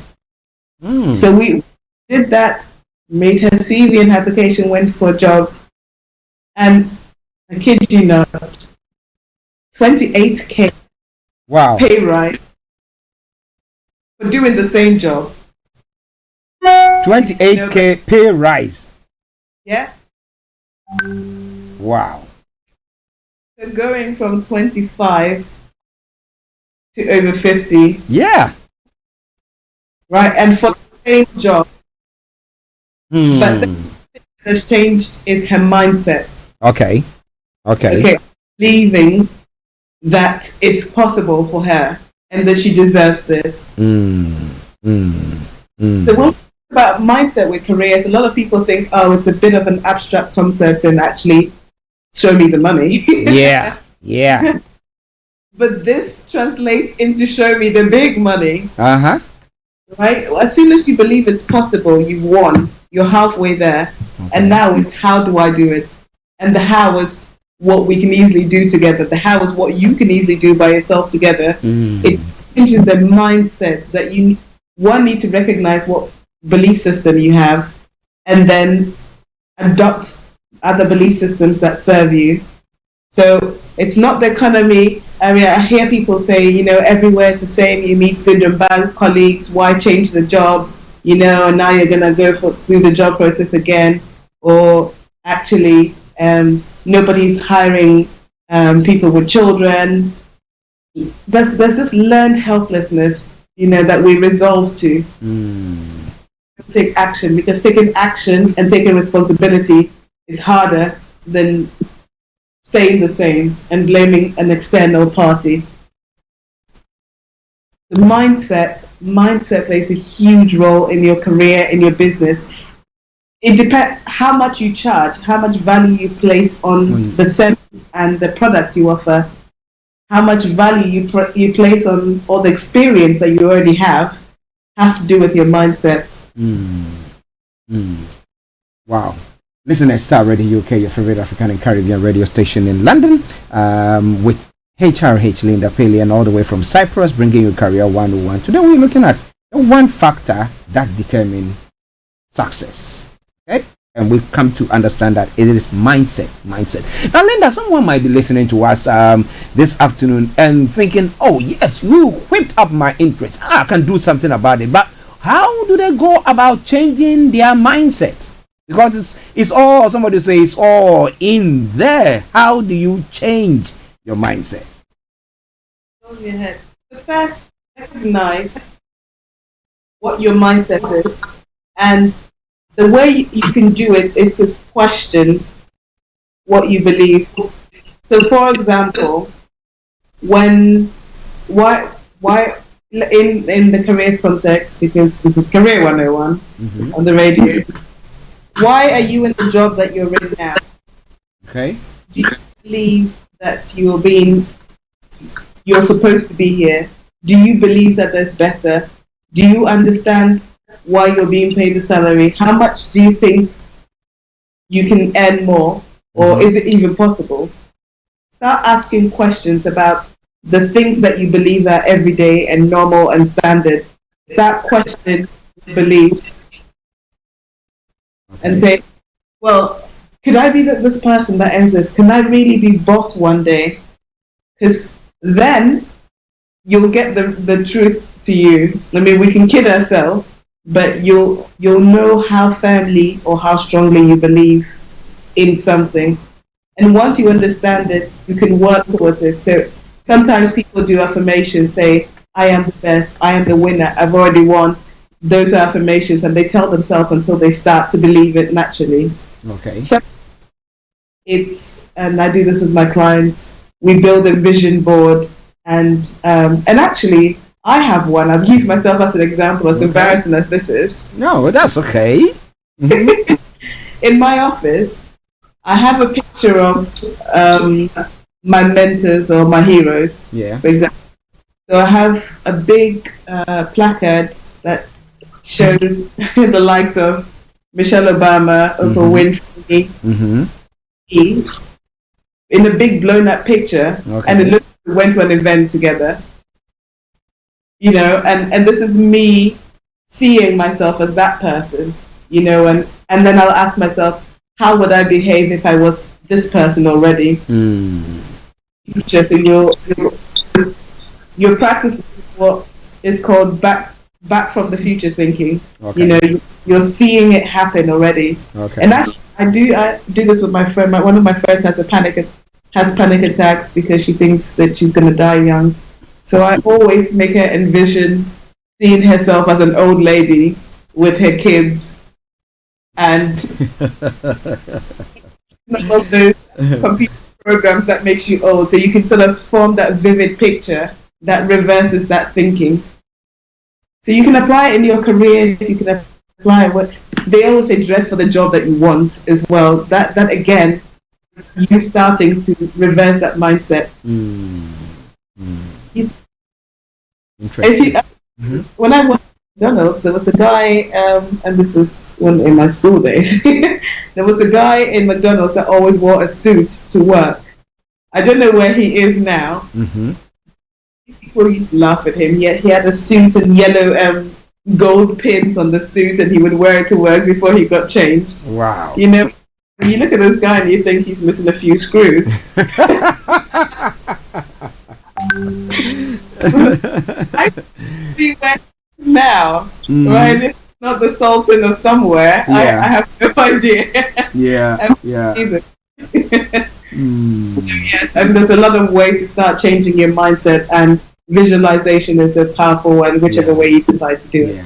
Speaker 14: So we did that, made her CV and application, went for a job, and I kid you not, 28K pay rise for doing the same job.
Speaker 4: 28K pay rise.
Speaker 14: Yeah.
Speaker 4: Wow.
Speaker 14: So going from 25 to over 50.
Speaker 4: Yeah.
Speaker 14: Right, and for the same job. But the thing that's changed is her mindset.
Speaker 4: Okay.
Speaker 14: Believing that it's possible for her and that she deserves this. So when we talk about mindset with careers, a lot of people think, it's a bit of an abstract concept and actually show me the money.
Speaker 4: Yeah.
Speaker 14: But this translates into show me the big money. Right? As soon as you believe it's possible, you've won. You're halfway there. And now it's how do I do it? And the how is what we can easily do together. The how is what you can easily do by yourself together. It's changing the mindset that you need to recognize what belief system you have and then adopt other belief systems that serve you. So it's not the economy. I mean, I hear people say, everywhere is the same. You meet good and bad colleagues. Why change the job? And now you're going to go through the job process again. Or actually, nobody's hiring people with children. There's this learned helplessness, that we resolve to take action, because taking action and taking responsibility is harder than staying the same and blaming an external party. The mindset plays a huge role in your career, in your business. It depends how much you charge, how much value you place on the service and the product you offer, how much value you place on all the experience that you already have, has to do with your mindset.
Speaker 4: Wow. Listen to Starr Radio UK, your favorite African and Caribbean radio station in London, with HRH Linda Pallien all the way from Cyprus, bringing you Career 101. Today we're looking at the one factor that determines success. Okay? And we've come to understand that it is mindset. Now, Linda, someone might be listening to us this afternoon and thinking, oh, yes, you whipped up my interest. I can do something about it. But how do they go about changing their mindset? Because it's all, somebody say it's all in there. How do you change your mindset?
Speaker 14: Over your head. The first recognize what your mindset is, and the way you can do it is to question what you believe. So, for example, why in the careers context, because this is Career 101 on the radio, why are you in the job that you're in now?
Speaker 4: Okay.
Speaker 14: Do you believe that you're supposed to be here? Do you believe that there's better? Do you understand why you're being paid a salary? How much do you think you can earn more? Or is it even possible? Start asking questions about the things that you believe are everyday and normal and standard. Start questioning beliefs and say, well, could I be this person that ends this? Can I really be boss one day? Because then you'll get the truth to you. I mean, we can kid ourselves, but you'll know how firmly or how strongly you believe in something. And once you understand it, you can work towards it. So sometimes people do affirmations, say, I am the best, I am the winner, I've already won. Those are affirmations, and they tell themselves until they start to believe it naturally.
Speaker 4: Okay.
Speaker 14: So and I do this with my clients, we build a vision board, and actually, I have one. I've used myself as an example, as embarrassing as this is.
Speaker 4: No, that's okay.
Speaker 14: In my office, I have a picture of my mentors or my heroes, for example. So I have a big placard that shows the likes of Michelle Obama, Oprah Winfrey, in a big blown up picture, and it looks like we went to an event together. You know, and this is me seeing myself as that person, you know, and then I'll ask myself, how would I behave if I was this person already? Just you're practicing what is called back from the future thinking. You know, you're seeing it happen already. And actually, I do this with my friend. One of my friends has panic attacks because she thinks that she's going to die young. So I always make her envision seeing herself as an old lady with her kids, and all those computer programs that makes you old. So you can sort of form that vivid picture that reverses that thinking. So you can apply it in your careers. You can apply what they always say: dress for the job that you want as well. That again, you starting to reverse that mindset. When I went to McDonald's, there was a guy, and this is in my school days, there was a guy in McDonald's that always wore a suit to work. I don't know where he is now. People used to laugh at him. He had a suit and yellow gold pins on the suit, and he would wear it to work before he got changed.
Speaker 4: Wow.
Speaker 14: You know, when you look at this guy and you think he's missing a few screws. I see where he is now, right? It's not the Sultan of somewhere. I have no idea. So yes, and there's a lot of ways to start changing your mindset, and visualization is a powerful one, whichever way you decide to do it.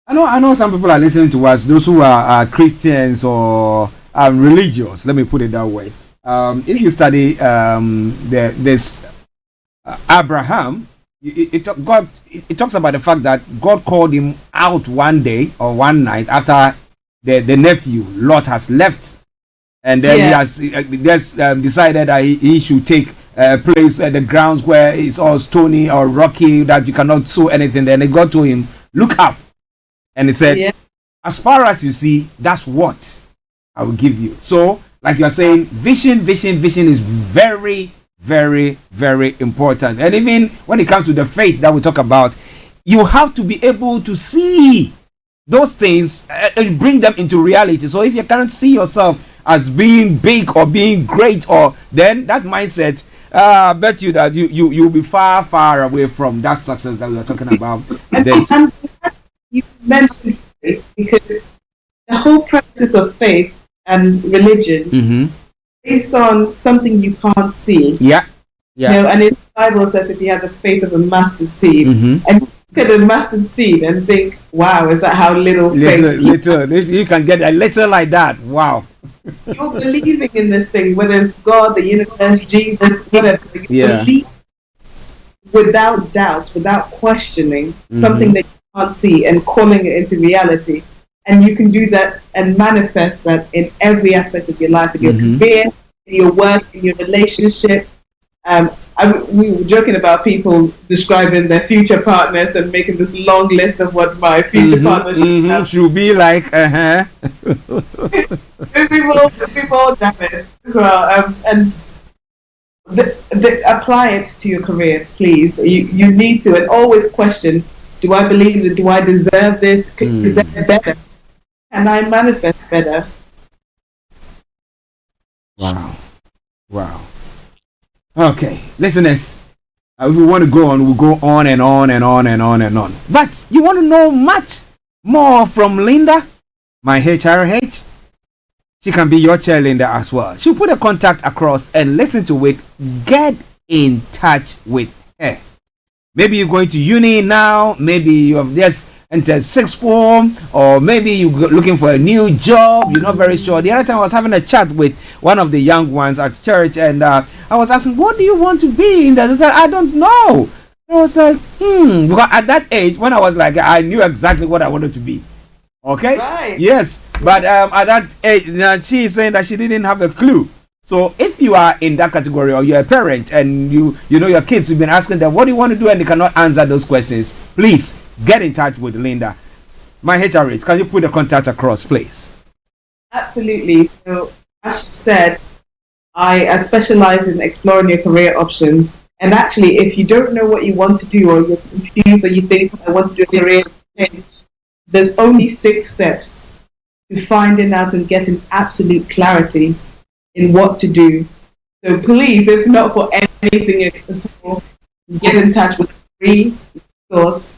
Speaker 4: I know some people are listening to us, those who are Christians or religious, let me put it that way. If you study this Abraham, it talks about the fact that God called him out one day or one night after the nephew Lot has left, and then he has decided that he should take place at the grounds where it's all stony or rocky, that you cannot sow anything. Then God told him, look up, and he said, as far as you see, that's what I will give you. So, like you are saying, vision is very, very, very important. And even when it comes to the faith that we talk about, you have to be able to see those things and bring them into reality. So if you can't see yourself as being big or being great, or then that mindset, I bet you that you'll be far, far away from that success that we are talking about.
Speaker 14: And you mentioned faith, because the whole practice of faith and religion based on something you can't see.
Speaker 4: You know,
Speaker 14: and Bible says if you have the faith of a mustard seed,
Speaker 4: Mm-hmm.
Speaker 14: and you look at a mustard seed and think, wow, is that how little faith?
Speaker 4: Little. If you can get a little like that, wow.
Speaker 14: You're believing in this thing, whether it's God, the universe, Jesus, whatever. You
Speaker 4: Yeah.
Speaker 14: believe without doubt, without questioning, something that you can't see and calling it into reality. And you can do that and manifest that in every aspect of your life, in your career, in your work, in your relationship. We were joking about people describing their future partners and making this long list of what my future partner
Speaker 4: should be like.
Speaker 14: We've all done it as well. And apply it to your careers, please. You need to, and always question: do I believe it? Do I deserve this? Is that better? Can I manifest better?
Speaker 4: Wow. Okay, listeners, if we want to go on, we'll go on and on and on and on and on. But you want to know much more from Linda, my HRH? She can be your cheerleader as well. She'll put a contact across and listen to it. Get in touch with her. Maybe you're going to uni now. Maybe you have just entered sixth form, or maybe you're looking for a new job. You're not very sure. The other time I was having a chat with one of the young ones at church, and I was asking, what do you want to be in that? They said, I don't know. I was like, because at that age, when I was like, I knew exactly what I wanted to be. Okay?
Speaker 14: Right.
Speaker 4: Yes. But at that age, she is saying that she didn't have a clue. So if you are in that category, or you're a parent and you know your kids, you've been asking them, what do you want to do, and they cannot answer those questions, please get in touch with Linda. My HRH, can you put the contact across, please?
Speaker 14: Absolutely. So as you said, I specialize in exploring your career options. And actually, if you don't know what you want to do, or you're confused, or you think, I want to do a career change, there's only 6 steps to finding out and getting absolute clarity in what to do. So please, if not for anything at all, get in touch with a free resource.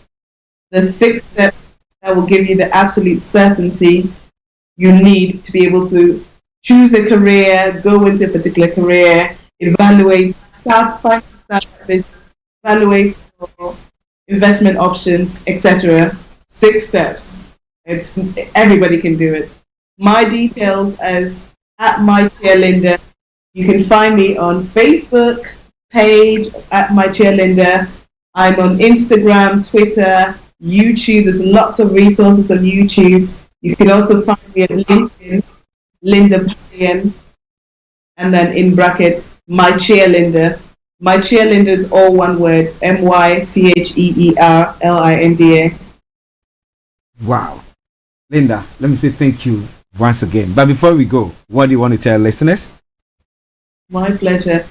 Speaker 14: The 6 steps that will give you the absolute certainty you need to be able to choose a career, go into a particular career, evaluate, start a business, evaluate for investment options, etc. 6 steps. Everybody can do it. My details as at my cheerleader. You can find me on Facebook page at my cheerleader. I'm on Instagram, Twitter, YouTube. There's lots of resources on YouTube. You can also find me on LinkedIn, Linda Pallien, and then in bracket, my cheerleader. My cheerleader is all one word: MyCheerlinda.
Speaker 4: Wow. Linda, let me say thank you once again. But before we go, what do you want to tell listeners?
Speaker 14: My pleasure.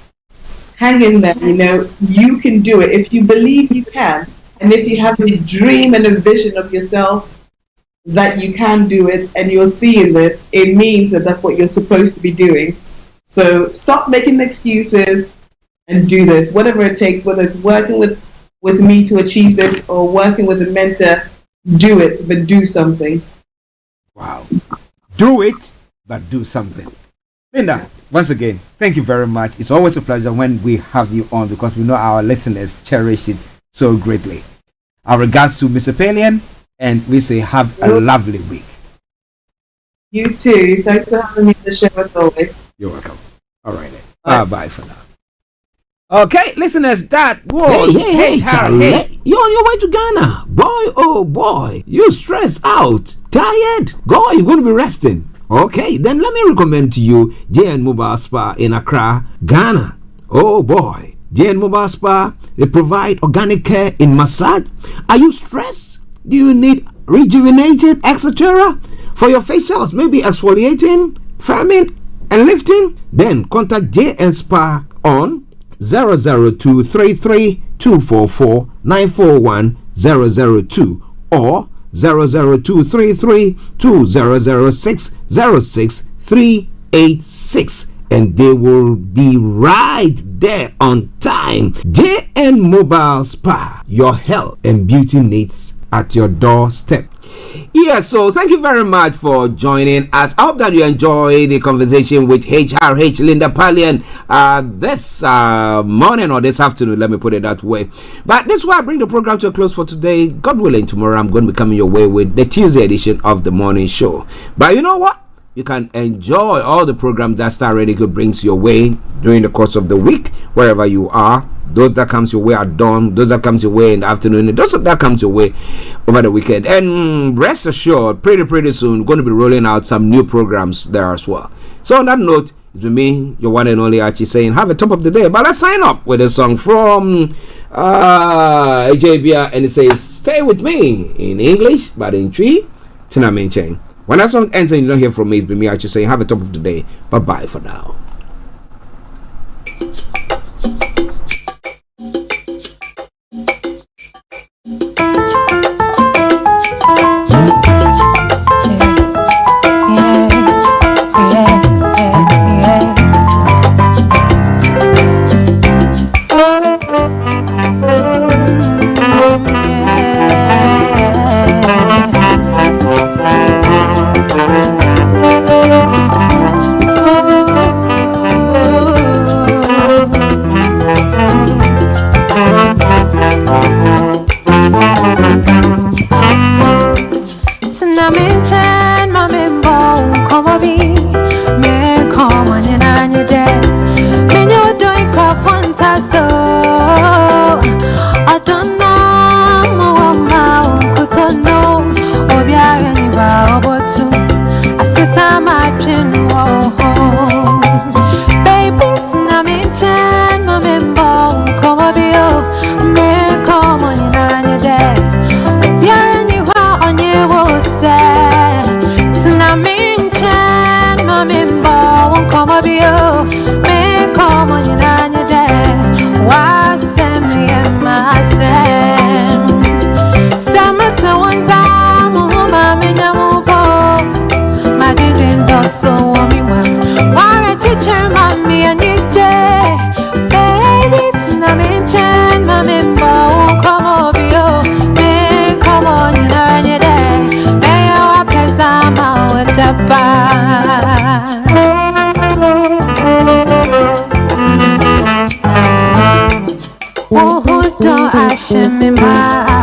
Speaker 14: Hang in there. You can do it. If you believe you can, and if you have a dream and a vision of yourself that you can do it, and you're seeing this, it means that that's what you're supposed to be doing. So stop making excuses and do this. Whatever it takes, whether it's working with me to achieve this or working with a mentor, do it, but do something.
Speaker 4: Wow. Do it, but do something. Linda, once again, thank you very much. It's always a pleasure when we have you on, because we know our listeners cherish it so greatly. Our regards to Mr. Pallien, and we say have a lovely week.
Speaker 14: You too. Thanks for having me on the show as always.
Speaker 4: You're welcome. All right then. Bye for now. Okay, listeners, that was
Speaker 15: Hey, Charlie. You're on your way to Ghana. Boy, oh boy. You stressed out. Tired? Go, you're going to be resting. Okay, then let me recommend to you JN Mobile Spa in Accra, Ghana. Oh boy. JN Mobile Spa, they provide organic care in massage. Are you stressed? Do you need rejuvenated, etc.? For your facials, maybe exfoliating, firming, and lifting? Then contact JN Spa on 00233244941 or 00233200606 and they will be right there on time. JN Mobile Spa, your health and beauty needs at your doorstep. Yes, so thank you very much for joining us. I hope that you enjoy the conversation with HRH Linda Pallien this morning or this afternoon, let me put it that way. But this is why I bring the program to a close for today. God willing, tomorrow I'm going to be coming your way with the Tuesday edition of the morning show. But you know what? You can enjoy all the programs that Star Radio brings your way during the course of the week, wherever you are. Those that comes your way at dawn, those that comes your way in the afternoon, and those that comes your way over the weekend. And rest assured, pretty soon, going to be rolling out some new programs there as well. So on that note, it's been me, your one and only Archie, saying have a top of the day. But let's sign up with a song from AJBia, and it says, "Stay with me" in English, but in Tree, Tina Mincheng. When that song ends and you don't hear from me, it's been me, Archie, saying have a top of the day. Bye-bye for now.
Speaker 16: Shimmy my